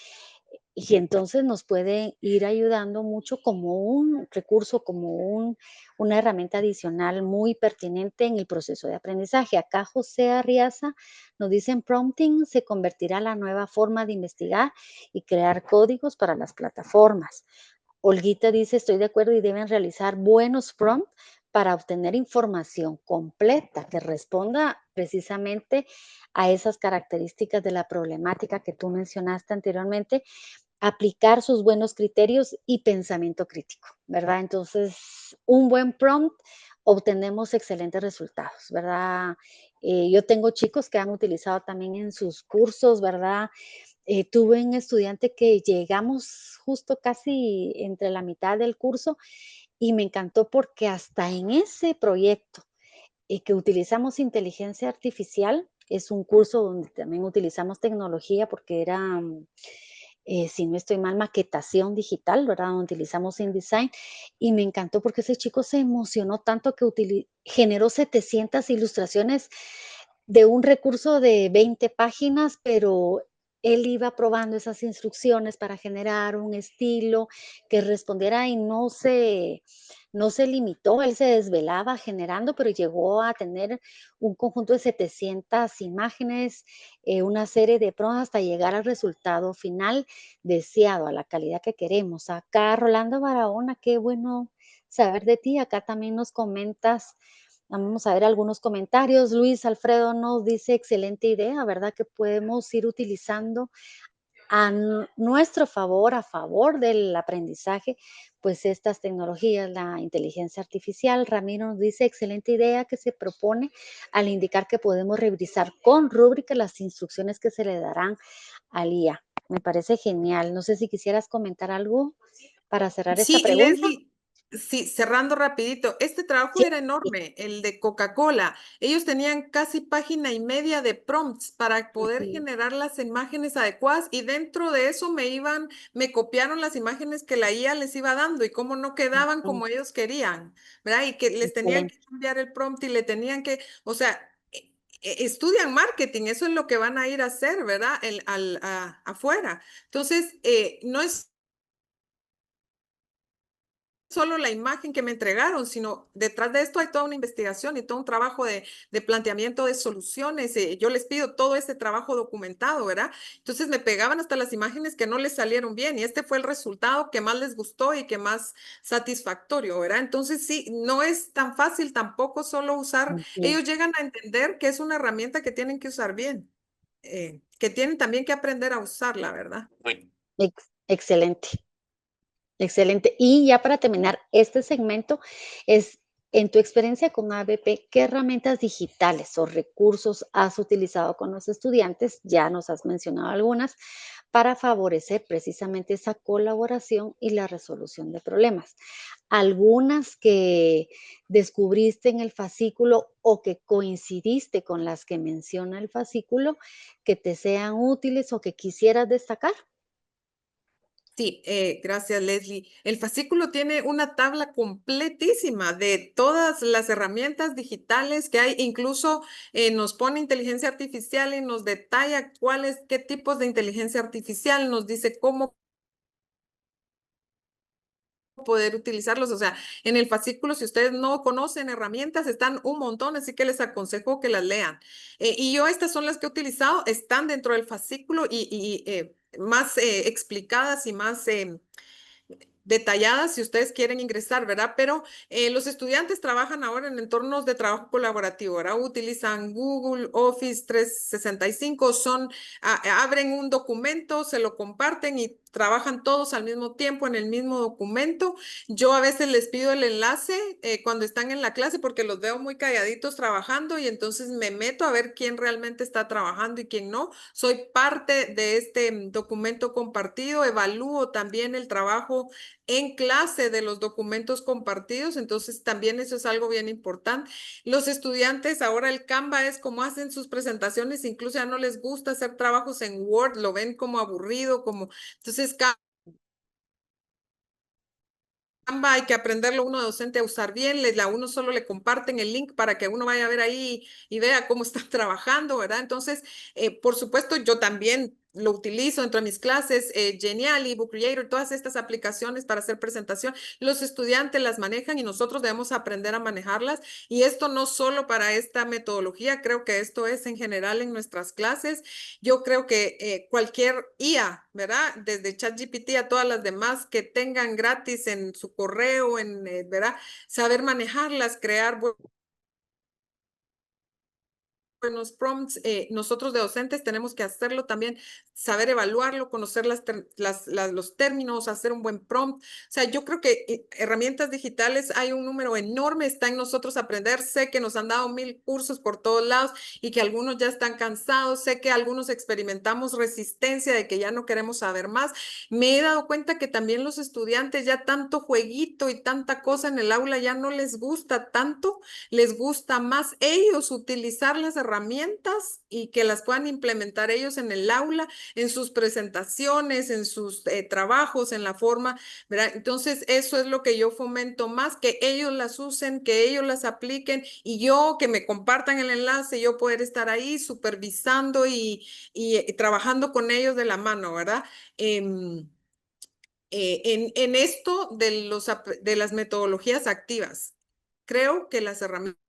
y entonces nos puede ir ayudando mucho como un recurso, como una herramienta adicional muy pertinente en el proceso de aprendizaje. Acá José Arriaza nos dice, prompting se convertirá en la nueva forma de investigar y crear códigos para las plataformas. Olguita dice, estoy de acuerdo y deben realizar buenos prompts para obtener información completa que responda precisamente a esas características de la problemática que tú mencionaste anteriormente, aplicar sus buenos criterios y pensamiento crítico, ¿verdad? Entonces, un buen prompt, obtenemos excelentes resultados, ¿verdad? Yo tengo chicos que han utilizado también en sus cursos, ¿verdad? Tuve un estudiante que llegamos justo casi entre la mitad del curso y me encantó porque hasta en ese proyecto que utilizamos inteligencia artificial, es un curso donde también utilizamos tecnología porque era si no estoy mal, maquetación digital, ¿verdad? Donde utilizamos InDesign. Y me encantó porque ese chico se emocionó tanto que generó 700 ilustraciones de un recurso de 20 páginas, pero él iba probando esas instrucciones para generar un estilo que respondiera y no se limitó, él se desvelaba generando, pero llegó a tener un conjunto de 700 imágenes, una serie de pruebas hasta llegar al resultado final deseado, a la calidad que queremos. Acá Rolando Barahona, qué bueno saber de ti. Acá también nos comentas, vamos a ver algunos comentarios. Luis Alfredo nos dice, excelente idea, ¿verdad? Que podemos ir utilizando nuestro favor, a favor del aprendizaje, pues estas tecnologías, la inteligencia artificial. Ramiro nos dice, excelente idea que se propone al indicar que podemos revisar con rúbrica las instrucciones que se le darán al IA. Me parece genial. No sé si quisieras comentar algo para cerrar esta Sí, y pregunta. Leslie, sí, cerrando rapidito, este trabajo Sí, era enorme, el de Coca-Cola. Ellos tenían casi página y media de prompts para poder ujú, generar las imágenes adecuadas y dentro de eso me copiaron las imágenes que la IA les iba dando y cómo no quedaban ujú, como ellos querían, ¿verdad? Y que les tenían excelente. que cambiar el prompt y le tenían que, o sea, estudian marketing, eso es lo que van a ir a hacer, ¿verdad? Afuera. Entonces, no es solo la imagen que me entregaron, sino detrás de esto hay toda una investigación y todo un trabajo de planteamiento de soluciones. Yo les pido todo este trabajo documentado, ¿verdad? Entonces me pegaban hasta las imágenes que no les salieron bien y este fue el resultado que más les gustó y que más satisfactorio, ¿verdad? Entonces sí, no es tan fácil tampoco solo usar, Ujú, ellos llegan a entender que es una herramienta que tienen que usar bien, que tienen también que aprender a usarla, ¿verdad? excelente. Excelente. Y ya para terminar este segmento, es en tu experiencia con ABP, ¿qué herramientas digitales o recursos has utilizado con los estudiantes? Ya nos has mencionado algunas para favorecer precisamente esa colaboración y la resolución de problemas. Algunas que descubriste en el fascículo o que coincidiste con las que menciona el fascículo que te sean útiles o que quisieras destacar. Sí, gracias, Leslie. El fascículo tiene una tabla completísima de todas las herramientas digitales que hay. Incluso nos pone inteligencia artificial y nos detalla qué tipos de inteligencia artificial, nos dice cómo poder utilizarlos. O sea, en el fascículo, si ustedes no conocen herramientas, están un montón, así que les aconsejo que las lean. Y yo estas son las que he utilizado, están dentro del fascículo y más explicadas y más detalladas si ustedes quieren ingresar, ¿verdad? Pero los estudiantes trabajan ahora en entornos de trabajo colaborativo, ¿verdad? Utilizan Google, Office 365, abren un documento, se lo comparten y trabajan todos al mismo tiempo en el mismo documento. Yo a veces les pido el enlace cuando están en la clase porque los veo muy calladitos trabajando y entonces me meto a ver quién realmente está trabajando y quién no. Soy parte de este documento compartido, evalúo también el trabajo en clase de los documentos compartidos, entonces también eso es algo bien importante. Los estudiantes, ahora el Canva es como hacen sus presentaciones, incluso ya no les gusta hacer trabajos en Word, lo ven como aburrido, entonces Canva hay que aprenderlo uno docente a usar bien, a uno solo le comparten el link para que uno vaya a ver ahí y vea cómo está trabajando, ¿verdad? Entonces, por supuesto, yo también lo utilizo dentro de mis clases, Genially, Book Creator, todas estas aplicaciones para hacer presentación. Los estudiantes las manejan y nosotros debemos aprender a manejarlas. Y esto no solo para esta metodología, creo que esto es en general en nuestras clases. Yo creo que cualquier IA, ¿verdad? Desde ChatGPT a todas las demás que tengan gratis en su correo, ¿verdad? Saber manejarlas, crear buenos prompts, nosotros de docentes tenemos que hacerlo también, saber evaluarlo, conocer los términos, hacer un buen prompt. O sea, yo creo que herramientas digitales hay un número enorme, está en nosotros aprender. Sé que nos han dado 1000 cursos por todos lados y que algunos ya están cansados. Sé que algunos experimentamos resistencia de que ya no queremos saber más. Me he dado cuenta que también los estudiantes ya tanto jueguito y tanta cosa en el aula ya no les gusta tanto, les gusta más ellos utilizar las herramientas y que las puedan implementar ellos en el aula, en sus presentaciones, en sus trabajos, en la forma, ¿verdad? Entonces, eso es lo que yo fomento más, que ellos las usen, que ellos las apliquen y yo que me compartan el enlace, yo poder estar ahí supervisando y trabajando con ellos de la mano, ¿verdad? Em, en esto de las metodologías activas, creo que las herramientas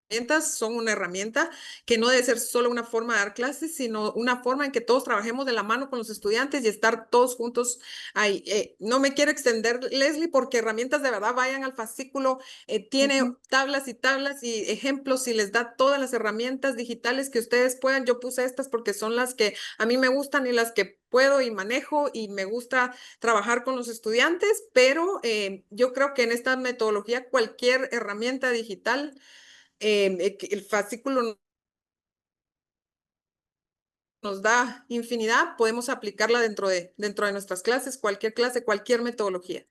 herramientas son una herramienta que no debe ser solo una forma de dar clases, sino una forma en que todos trabajemos de la mano con los estudiantes y estar todos juntos ahí. No me quiero extender, Leslie, porque herramientas de verdad vayan al fascículo, tiene tablas y tablas y ejemplos y les da todas las herramientas digitales que ustedes puedan. Yo puse estas porque son las que a mí me gustan y las que puedo y manejo y me gusta trabajar con los estudiantes, pero yo creo que en esta metodología cualquier herramienta digital, el fascículo nos da infinidad, podemos aplicarla dentro de nuestras clases, cualquier clase, cualquier metodología.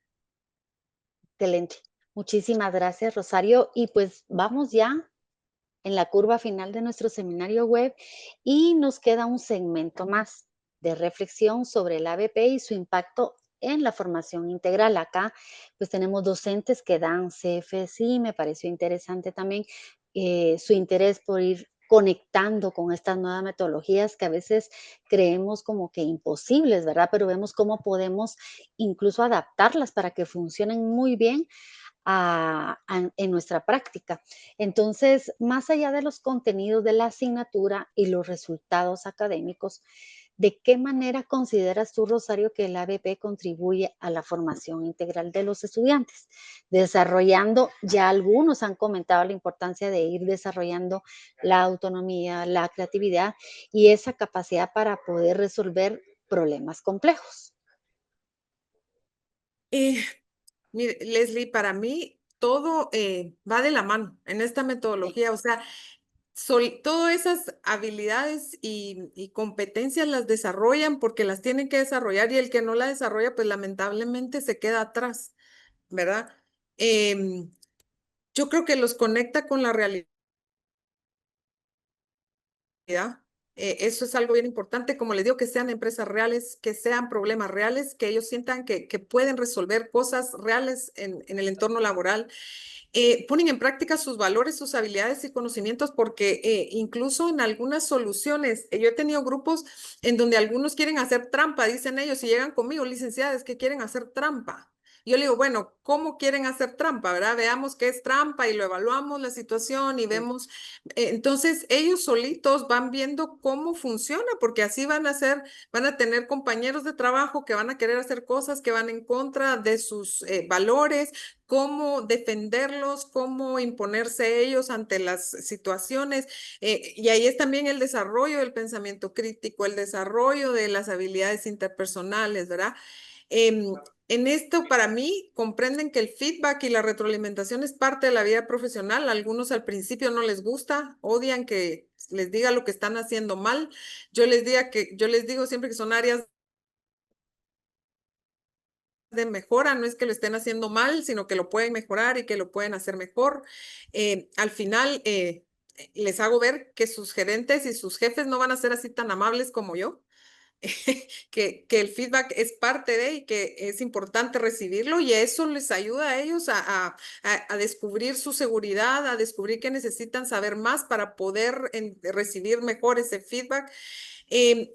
Excelente. Muchísimas gracias, Rosario. Y pues vamos ya en la curva final de nuestro seminario web y nos queda un segmento más de reflexión sobre el ABP y su impacto en la formación integral. Acá pues tenemos docentes que dan CFSI, me pareció interesante también su interés por ir conectando con estas nuevas metodologías que a veces creemos como que imposibles, ¿verdad? Pero vemos cómo podemos incluso adaptarlas para que funcionen muy bien en nuestra práctica. Entonces, más allá de los contenidos de la asignatura y los resultados académicos, ¿de qué manera consideras tú, Rosario, que el ABP contribuye a la formación integral de los estudiantes? Desarrollando, ya algunos han comentado la importancia de ir desarrollando la autonomía, la creatividad y esa capacidad para poder resolver problemas complejos. Eh, Mire, Leslie, para mí todo va de la mano en esta metodología, o sea, todas esas habilidades y competencias las desarrollan porque las tienen que desarrollar y el que no la desarrolla, pues lamentablemente se queda atrás, ¿verdad? Em, yo creo que los conecta con la realidad. Eso es algo bien importante, como les digo, que sean empresas reales, que sean problemas reales, que ellos sientan que pueden resolver cosas reales en el entorno laboral. Ponen en práctica sus valores, sus habilidades y conocimientos, porque incluso en algunas soluciones, yo he tenido grupos en donde algunos quieren hacer trampa, dicen ellos, y llegan conmigo, licenciadas, que quieren hacer trampa. Yo le digo, bueno, ¿cómo quieren hacer trampa, verdad? Veamos qué es trampa y lo evaluamos la situación y vemos. Entonces, ellos solitos van viendo cómo funciona, porque así van a tener compañeros de trabajo que van a querer hacer cosas que van en contra de sus valores, cómo defenderlos, cómo imponerse ellos ante las situaciones. Y ahí es también el desarrollo del pensamiento crítico, el desarrollo de las habilidades interpersonales, ¿verdad? Em, en esto, para mí, comprenden que el feedback y la retroalimentación es parte de la vida profesional. A algunos al principio no les gusta, odian que les diga lo que están haciendo mal. Yo les digo siempre que son áreas de mejora, no es que lo estén haciendo mal, sino que lo pueden mejorar y que lo pueden hacer mejor. Al final, les hago ver que sus gerentes y sus jefes no van a ser así tan amables como yo. Que el feedback es parte de y que es importante recibirlo y eso les ayuda a ellos a descubrir su seguridad, a descubrir que necesitan saber más para poder recibir mejor ese feedback.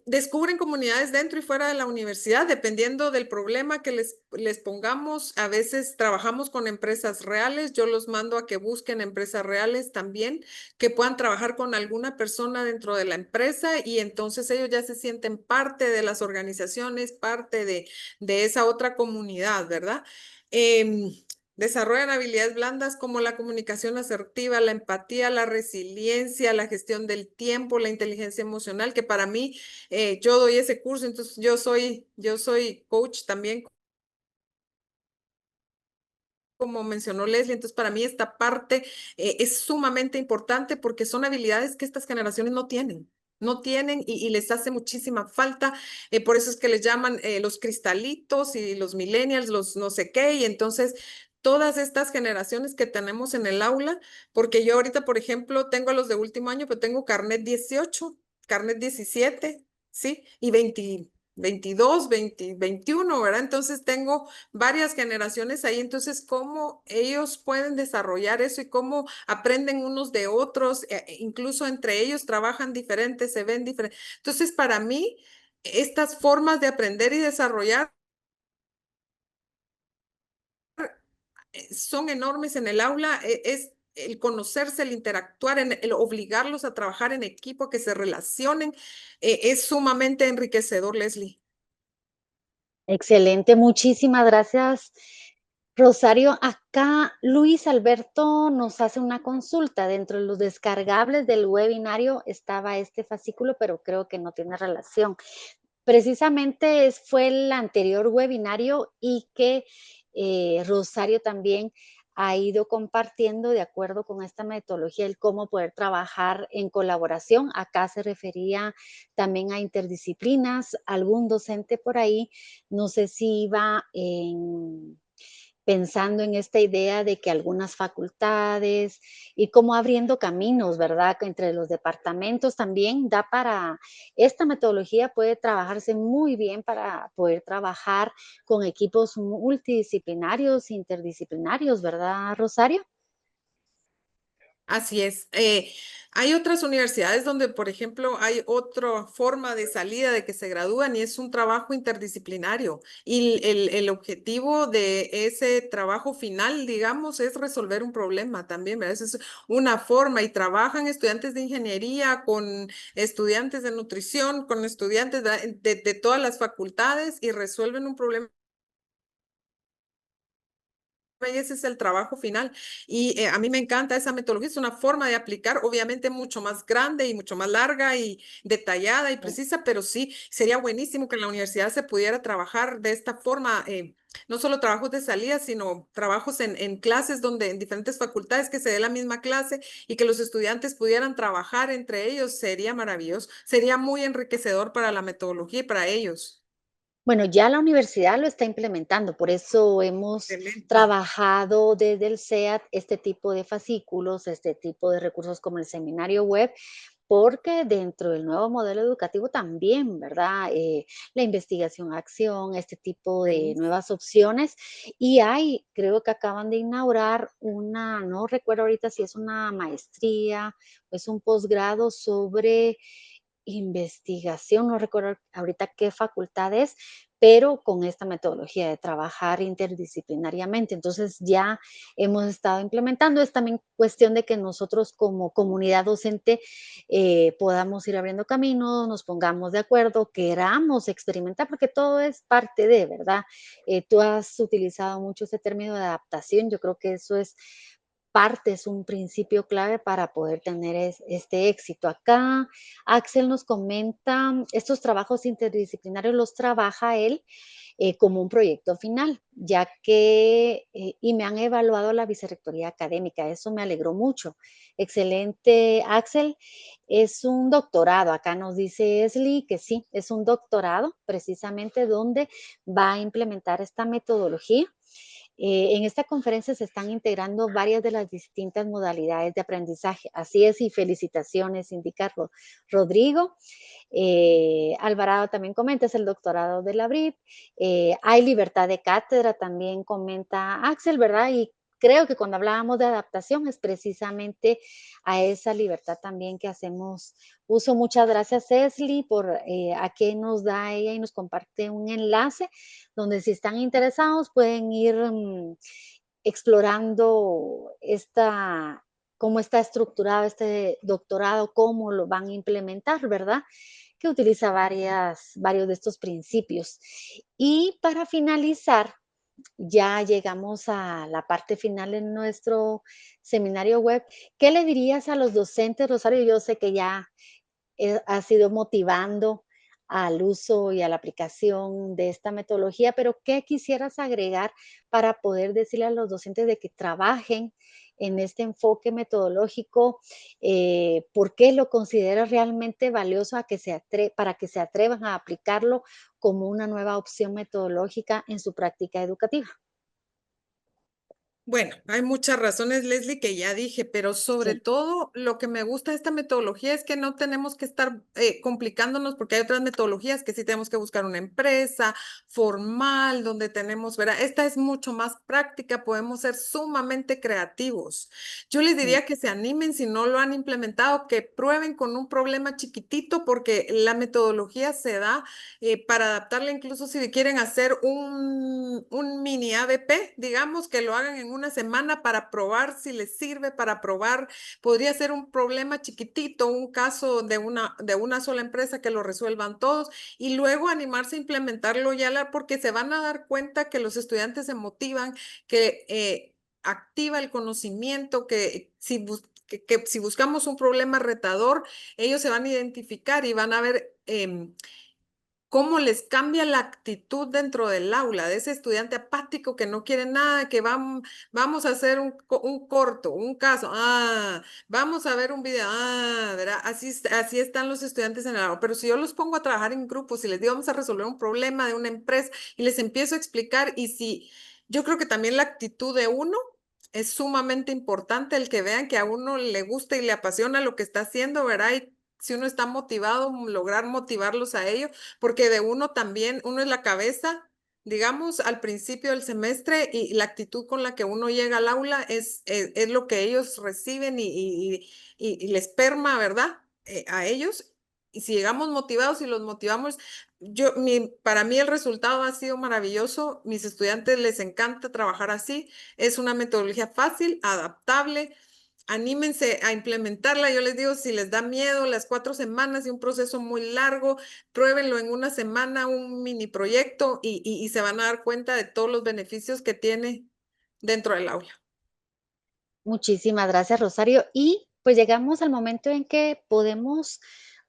Descubren comunidades dentro y fuera de la universidad, dependiendo del problema que les pongamos. A veces trabajamos con empresas reales, yo los mando a que busquen empresas reales también, que puedan trabajar con alguna persona dentro de la empresa y entonces ellos ya se sienten parte de las organizaciones, parte de esa otra comunidad, ¿verdad? Desarrollan habilidades blandas como la comunicación asertiva, la empatía, la resiliencia, la gestión del tiempo, la inteligencia emocional, que para mí, yo doy ese curso, entonces yo soy coach también, como mencionó Leslie, entonces para mí esta parte es sumamente importante porque son habilidades que estas generaciones no tienen. No tienen y les hace muchísima falta. Por eso es que les llaman los cristalitos y los millennials, los no sé qué. Y entonces todas estas generaciones que tenemos en el aula, porque yo ahorita, por ejemplo, tengo a los de último año, pero tengo carnet 18, carnet 17, ¿sí? Y 22, 20, 21, ¿verdad? Entonces tengo varias generaciones ahí, entonces cómo ellos pueden desarrollar eso y cómo aprenden unos de otros, incluso entre ellos trabajan diferentes, se ven diferentes. Entonces, para mí, estas formas de aprender y desarrollar son enormes en el aula, es el conocerse, el interactuar, el obligarlos a trabajar en equipo, que se relacionen, es sumamente enriquecedor, Leslie. Excelente, muchísimas gracias, Rosario. Acá Luis Alberto nos hace una consulta. Dentro de los descargables del webinario estaba este fascículo, pero creo que no tiene relación. Precisamente fue el anterior webinario y que Rosario también ha ido compartiendo de acuerdo con esta metodología, el cómo poder trabajar en colaboración. Acá se refería también a interdisciplinas. Algún docente por ahí, no sé si iba pensando en esta idea de que algunas facultades y como abriendo caminos, ¿verdad? Entre los departamentos también da para, esta metodología puede trabajarse muy bien para poder trabajar con equipos multidisciplinarios, interdisciplinarios, ¿verdad, Rosario? Así es. Hay otras universidades donde, por ejemplo, hay otra forma de salida de que se gradúan y es un trabajo interdisciplinario. Y el objetivo de ese trabajo final, digamos, es resolver un problema también, ¿verdad? Esa es una forma y trabajan estudiantes de ingeniería con estudiantes de nutrición, con estudiantes de todas las facultades y resuelven un problema y ese es el trabajo final. Y a mí me encanta esa metodología, es una forma de aplicar, obviamente mucho más grande y mucho más larga y detallada y precisa, pero sí, sería buenísimo que en la universidad se pudiera trabajar de esta forma, no solo trabajos de salida, sino trabajos en clases donde en diferentes facultades que se dé la misma clase y que los estudiantes pudieran trabajar entre ellos, sería maravilloso, sería muy enriquecedor para la metodología y para ellos. Bueno, ya la universidad lo está implementando, por eso hemos Excelente. trabajado desde el SEAT este tipo de fascículos, este tipo de recursos como el seminario web, porque dentro del nuevo modelo educativo también, ¿verdad? La investigación-acción, este tipo de Buenísimo. nuevas opciones. Y hay, creo que acaban de inaugurar una, no recuerdo ahorita si es una maestría o es un posgrado sobre investigación, no recuerdo ahorita qué facultad es, pero con esta metodología de trabajar interdisciplinariamente. Entonces ya hemos estado implementando, es también cuestión de que nosotros como comunidad docente podamos ir abriendo caminos, nos pongamos de acuerdo, queramos experimentar, porque todo es parte de, ¿verdad? Tú has utilizado mucho ese término de adaptación, yo creo que eso es parte, es un principio clave para poder tener este éxito. Acá Axel nos comenta, estos trabajos interdisciplinarios los trabaja él como un proyecto final, ya que, y me han evaluado la vicerrectoría académica, eso me alegró mucho. Excelente, Axel. Es un doctorado, acá nos dice Esli que sí, es un doctorado precisamente donde va a implementar esta metodología. En esta conferencia se están integrando varias de las distintas modalidades de aprendizaje. Así es, y felicitaciones, indica Rodrigo. Alvarado también comenta, es el doctorado de la BRIP. Hay libertad de cátedra, también comenta Axel, ¿verdad? Y creo que cuando hablábamos de adaptación es precisamente a esa libertad también que hacemos uso. Muchas gracias, Esli, por aquí nos da ella y nos comparte un enlace donde si están interesados pueden ir explorando cómo está estructurado este doctorado, cómo lo van a implementar, ¿verdad? Que utiliza varios de estos principios. Y para finalizar, ya llegamos a la parte final en nuestro seminario web. ¿Qué le dirías a los docentes, Rosario? Yo sé que ya has ido motivando al uso y a la aplicación de esta metodología, pero ¿qué quisieras agregar para poder decirle a los docentes de que trabajen en este enfoque metodológico? ¿Por qué lo consideras realmente valioso para que se atrevan a aplicarlo como una nueva opción metodológica en su práctica educativa? Bueno, hay muchas razones, Leslie, que ya dije, pero sobre Sí, todo lo que me gusta de esta metodología es que no tenemos que estar complicándonos porque hay otras metodologías que sí tenemos que buscar una empresa formal donde tenemos, ¿verdad? Esta es mucho más práctica, podemos ser sumamente creativos. Yo les sí. diría que se animen si no lo han implementado, que prueben con un problema chiquitito porque la metodología se da para adaptarla incluso si quieren hacer un mini ABP, digamos, que lo hagan en una semana para probar si les sirve, para probar, podría ser un problema chiquitito, un caso de una sola empresa que lo resuelvan todos y luego animarse a implementarlo porque se van a dar cuenta que los estudiantes se motivan, que activa el conocimiento, que si buscamos un problema retador, ellos se van a identificar y van a ver cómo les cambia la actitud dentro del aula, de ese estudiante apático que no quiere nada, que vamos a hacer un corto, un caso, vamos a ver un video, ¿verdad? Así están los estudiantes en el aula. Pero si yo los pongo a trabajar en grupos y les digo, vamos a resolver un problema de una empresa y les empiezo a explicar, yo creo que también la actitud de uno es sumamente importante, el que vean que a uno le gusta y le apasiona lo que está haciendo, ¿verdad? Y si uno está motivado, lograr motivarlos a ellos porque de uno también, uno es la cabeza, digamos, al principio del semestre y la actitud con la que uno llega al aula es lo que ellos reciben y les perma, ¿verdad? A ellos. Y si llegamos motivados y los motivamos, para mí el resultado ha sido maravilloso. Mis estudiantes les encanta trabajar así. Es una metodología fácil, adaptable. Anímense a implementarla. Yo les digo, si les da miedo las 4 semanas y un proceso muy largo, pruébenlo en una semana, un mini proyecto y se van a dar cuenta de todos los beneficios que tiene dentro del aula. Muchísimas gracias, Rosario. Y pues llegamos al momento en que podemos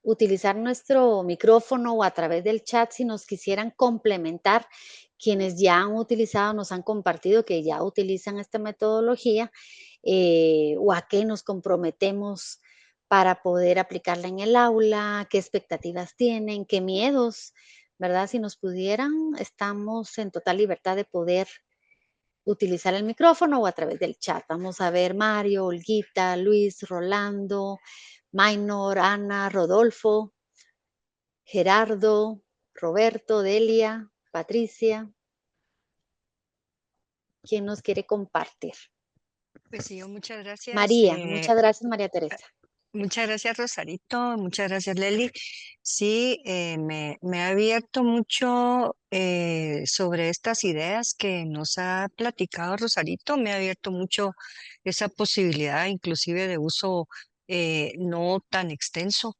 utilizar nuestro micrófono o a través del chat si nos quisieran complementar. Quienes ya han utilizado, nos han compartido que ya utilizan esta metodología o a qué nos comprometemos para poder aplicarla en el aula, qué expectativas tienen, qué miedos, ¿verdad? Si nos pudieran, estamos en total libertad de poder utilizar el micrófono o a través del chat. Vamos a ver Mario, Olguita, Luis, Rolando, Maynor, Ana, Rodolfo, Gerardo, Roberto, Delia, Patricia. ¿Quién nos quiere compartir? Pues sí, muchas gracias. María, muchas gracias, María Teresa. Muchas gracias, Rosarito. Muchas gracias, Leli. Sí, me ha abierto mucho sobre estas ideas que nos ha platicado Rosarito. Me ha abierto mucho esa posibilidad, inclusive de uso no tan extenso,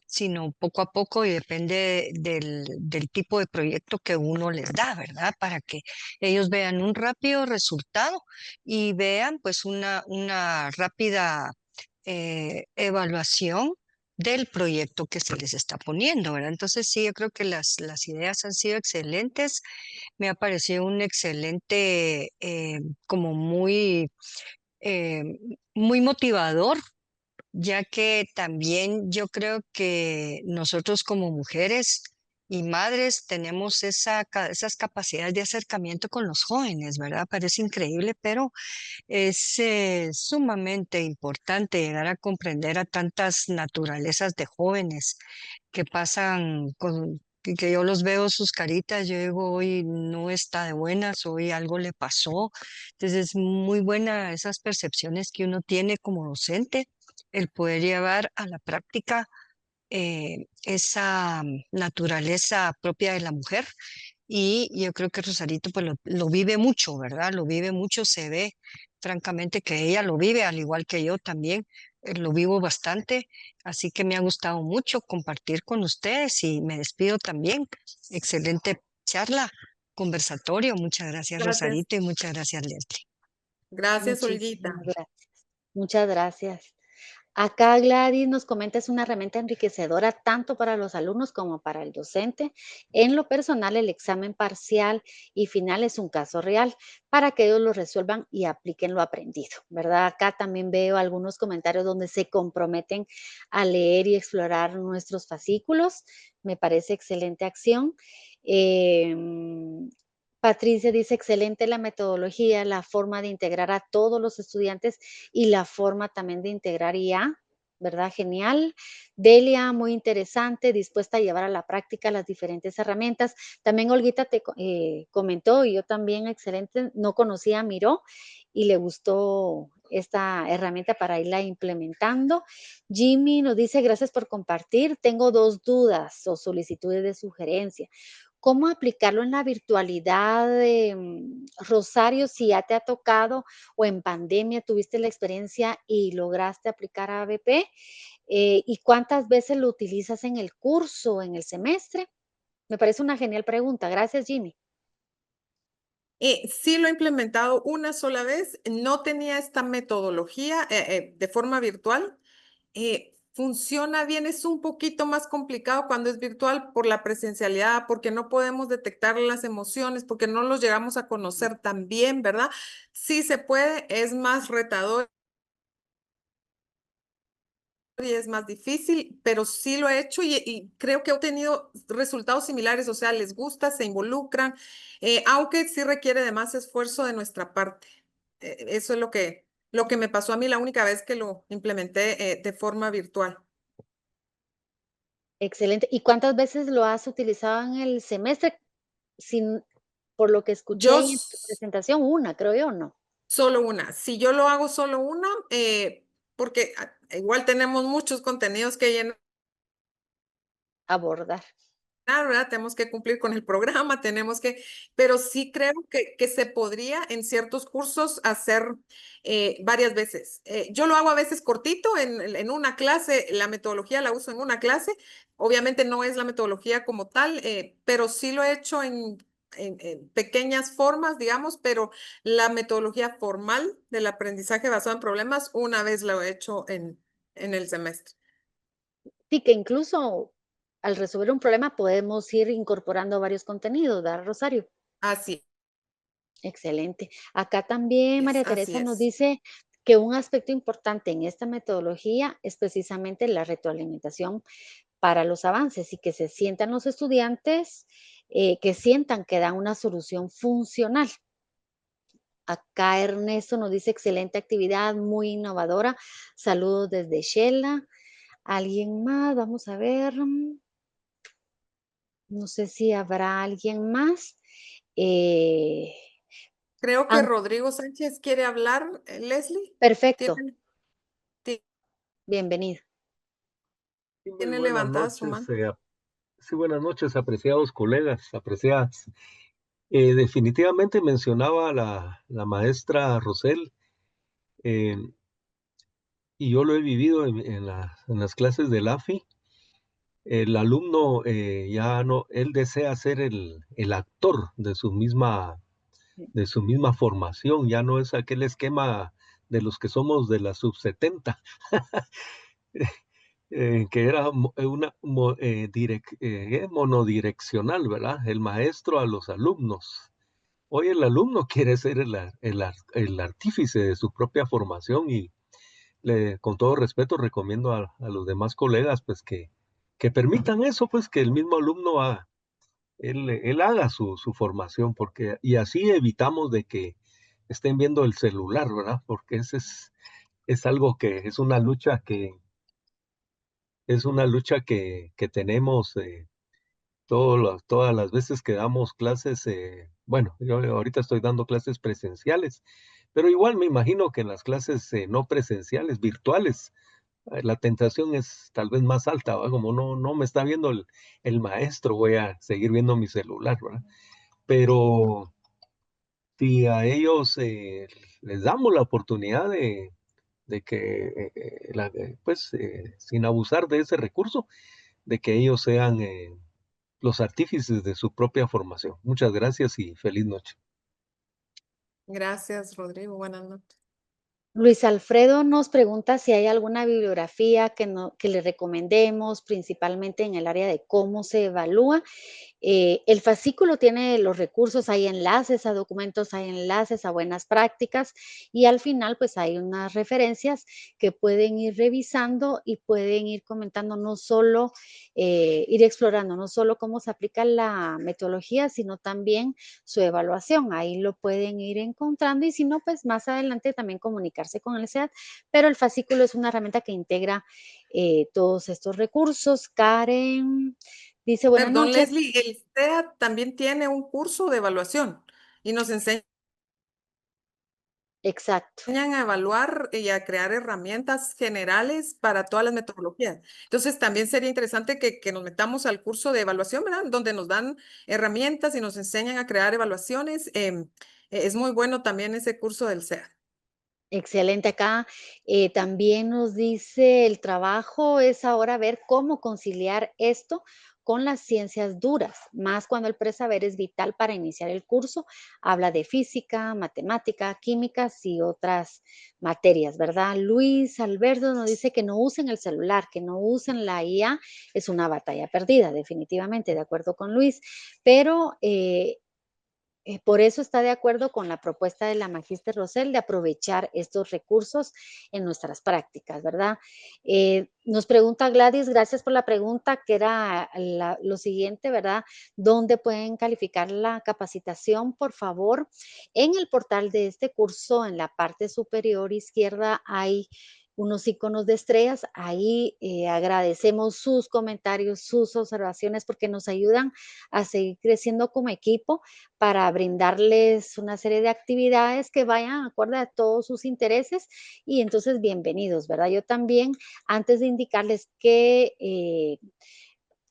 sino poco a poco y depende del tipo de proyecto que uno les da, ¿verdad? Para que ellos vean un rápido resultado y vean pues una rápida evaluación del proyecto que se les está poniendo, ¿verdad? Entonces sí, yo creo que las ideas han sido excelentes. Me ha parecido un excelente, como eh, muy motivador, ya que también yo creo que nosotros como mujeres y madres tenemos esas capacidades de acercamiento con los jóvenes, ¿verdad? Parece increíble, pero es sumamente importante llegar a comprender a tantas naturalezas de jóvenes que pasan que yo los veo sus caritas, yo digo, hoy no está de buenas, hoy algo le pasó. Entonces es muy buena esas percepciones que uno tiene como docente, el poder llevar a la práctica esa naturaleza propia de la mujer. Y yo creo que Rosarito pues lo vive mucho, ¿verdad? Lo vive mucho, se ve francamente que ella lo vive, al igual que yo también, lo vivo bastante, así que me ha gustado mucho compartir con ustedes y me despido también. Excelente charla, conversatorio. Muchas gracias, Gracias. Rosarito, y muchas gracias, Leslie. Gracias, Muchísimas Olguita. gracias. Muchas gracias. Acá Gladys nos comenta, es una herramienta enriquecedora tanto para los alumnos como para el docente. En lo personal, el examen parcial y final es un caso real para que ellos lo resuelvan y apliquen lo aprendido, ¿verdad? Acá también veo algunos comentarios donde se comprometen a leer y explorar nuestros fascículos. Me parece excelente acción. Patricia dice, excelente la metodología, la forma de integrar a todos los estudiantes y la forma también de integrar IA, ¿verdad? Genial. Delia, muy interesante, dispuesta a llevar a la práctica las diferentes herramientas. También Olguita te comentó, y yo también, excelente, no conocía a Miró y le gustó esta herramienta para irla implementando. Jimmy nos dice, gracias por compartir. Tengo 2 dudas o solicitudes de sugerencia. ¿Cómo aplicarlo en la virtualidad, Rosario, si ya te ha tocado o en pandemia tuviste la experiencia y lograste aplicar a ABP? ¿Y cuántas veces lo utilizas en el curso, en el semestre? Me parece una genial pregunta. Gracias, Jimmy. Sí lo he implementado una sola vez, no tenía esta metodología de forma virtual. Funciona bien, es un poquito más complicado cuando es virtual por la presencialidad, porque no podemos detectar las emociones, porque no los llegamos a conocer tan bien, ¿verdad? Sí se puede, es más retador y es más difícil, pero sí lo he hecho y creo que he obtenido resultados similares, o sea, les gusta, se involucran, aunque sí requiere de más esfuerzo de nuestra parte. Eso es lo que me pasó a mí la única vez que lo implementé de forma virtual. Excelente. ¿Y cuántas veces lo has utilizado en el semestre? Sin por lo que escuché Yo en tu presentación, una, creo yo, ¿no? solo una. Si yo lo hago solo una, porque igual tenemos muchos contenidos que llenar. Abordar. ¿Verdad? Tenemos que cumplir con el programa, tenemos que, pero sí creo que se podría en ciertos cursos hacer varias veces. Yo lo hago a veces cortito en una clase, la metodología la uso en una clase, obviamente no es la metodología como tal, pero sí lo he hecho en pequeñas formas, digamos, pero la metodología formal del aprendizaje basado en problemas, una vez lo he hecho en el semestre. Sí, que incluso al resolver un problema podemos ir incorporando varios contenidos, ¿verdad, Rosario? Así Excelente. Acá también es, María así Teresa nos es. dice que un aspecto importante en esta metodología es precisamente la retroalimentación para los avances y que se sientan los estudiantes, que sientan que dan una solución funcional. Acá Ernesto nos dice excelente actividad, muy innovadora. Saludos desde Shela. ¿Alguien más? Vamos a ver. No sé si habrá alguien más. Eh, Creo que ah, Rodrigo Sánchez quiere hablar. Leslie, perfecto. tiene, ti- Bienvenido. Sí, muy tiene buenas levantada su noches. mano. Sí, buenas noches, apreciados colegas, apreciadas. Definitivamente mencionaba la maestra Rosel, eh, y yo lo he vivido en las clases del AFI. El alumno ya no, él desea ser el actor de su misma formación, ya no es aquel esquema de los que somos de la sub 70. Que era monodireccional, ¿verdad? El maestro a los alumnos. Hoy el alumno quiere ser el artífice de su propia formación y con todo respeto recomiendo a los demás colegas pues que permitan eso, pues que el mismo alumno él haga su formación, porque y así evitamos de que estén viendo el celular, ¿verdad? Porque ese es algo que es una lucha que tenemos todas las veces que damos clases. Bueno, yo ahorita estoy dando clases presenciales, pero igual me imagino que en las clases no presenciales, virtuales, la tentación es tal vez más alta, ¿va? Como no me está viendo el maestro, voy a seguir viendo mi celular, ¿verdad? Pero si a ellos les damos la oportunidad de que, pues, sin abusar de ese recurso, de que ellos sean los artífices de su propia formación. Muchas gracias y feliz noche. Gracias, Rodrigo. Buenas noches. Luis Alfredo nos pregunta si hay alguna bibliografía que le recomendemos, principalmente en el área de cómo se evalúa. El fascículo tiene los recursos, hay enlaces a documentos, hay enlaces a buenas prácticas y al final pues hay unas referencias que pueden ir revisando y pueden ir comentando no solo, ir explorando no solo cómo se aplica la metodología, sino también su evaluación. Ahí lo pueden ir encontrando y si no, pues más adelante también comunicarse con el SEAD, pero el fascículo es una herramienta que integra todos estos recursos. Karen dice, buenas Perdón, noches. Leslie, el SEA también tiene un curso de evaluación y nos enseña Exacto. enseñan a evaluar y a crear herramientas generales para todas las metodologías. Entonces, también sería interesante que nos metamos al curso de evaluación, ¿verdad? Donde nos dan herramientas y nos enseñan a crear evaluaciones. Es muy bueno también ese curso del SEA. Excelente. Acá también nos dice, el trabajo es ahora ver cómo conciliar esto con las ciencias duras, más cuando el presaber es vital para iniciar el curso. Habla de física, matemática, químicas y otras materias, ¿verdad? Luis Alberto nos dice que no usen el celular, que no usen la IA, es una batalla perdida, definitivamente, de acuerdo con Luis, pero por eso está de acuerdo con la propuesta de la Magíster Rosell de aprovechar estos recursos en nuestras prácticas, ¿verdad? Nos pregunta Gladys, gracias por la pregunta, que era lo siguiente, ¿verdad? ¿Dónde pueden calificar la capacitación? Por favor, en el portal de este curso, en la parte superior izquierda, hay unos iconos de estrellas. Ahí agradecemos sus comentarios, sus observaciones, porque nos ayudan a seguir creciendo como equipo para brindarles una serie de actividades que vayan acorde a todos sus intereses y entonces bienvenidos, ¿verdad? Yo también, antes de indicarles que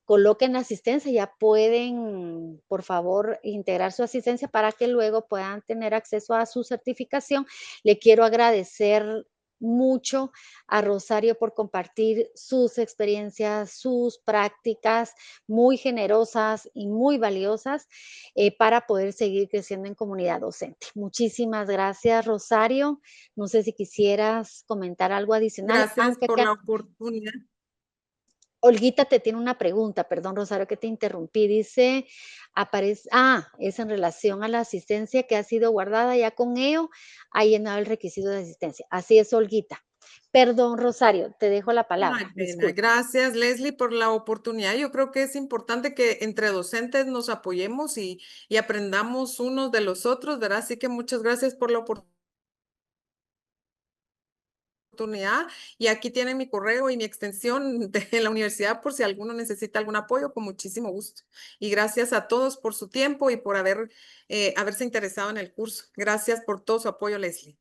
coloquen la asistencia, ya pueden, por favor, integrar su asistencia para que luego puedan tener acceso a su certificación. Le quiero agradecer mucho a Rosario por compartir sus experiencias, sus prácticas muy generosas y muy valiosas para poder seguir creciendo en comunidad docente. Muchísimas gracias, Rosario. No sé si quisieras comentar algo adicional, Gracias aunque por acá la oportunidad. Olguita te tiene una pregunta, perdón, Rosario, que te interrumpí. Dice, es en relación a la asistencia que ha sido guardada ya con EO, ha llenado el requisito de asistencia. Así es, Olguita. Perdón, Rosario, te dejo la No hay palabra. pena. Disculpa. Gracias, Leslie, por la oportunidad. Yo creo que es importante que entre docentes nos apoyemos y aprendamos unos de los otros, ¿verdad? Así que muchas gracias por la oportunidad. Y aquí tienen mi correo y mi extensión de la universidad por si alguno necesita algún apoyo, con muchísimo gusto. Y gracias a todos por su tiempo y por haberse interesado en el curso. Gracias por todo su apoyo, Leslie.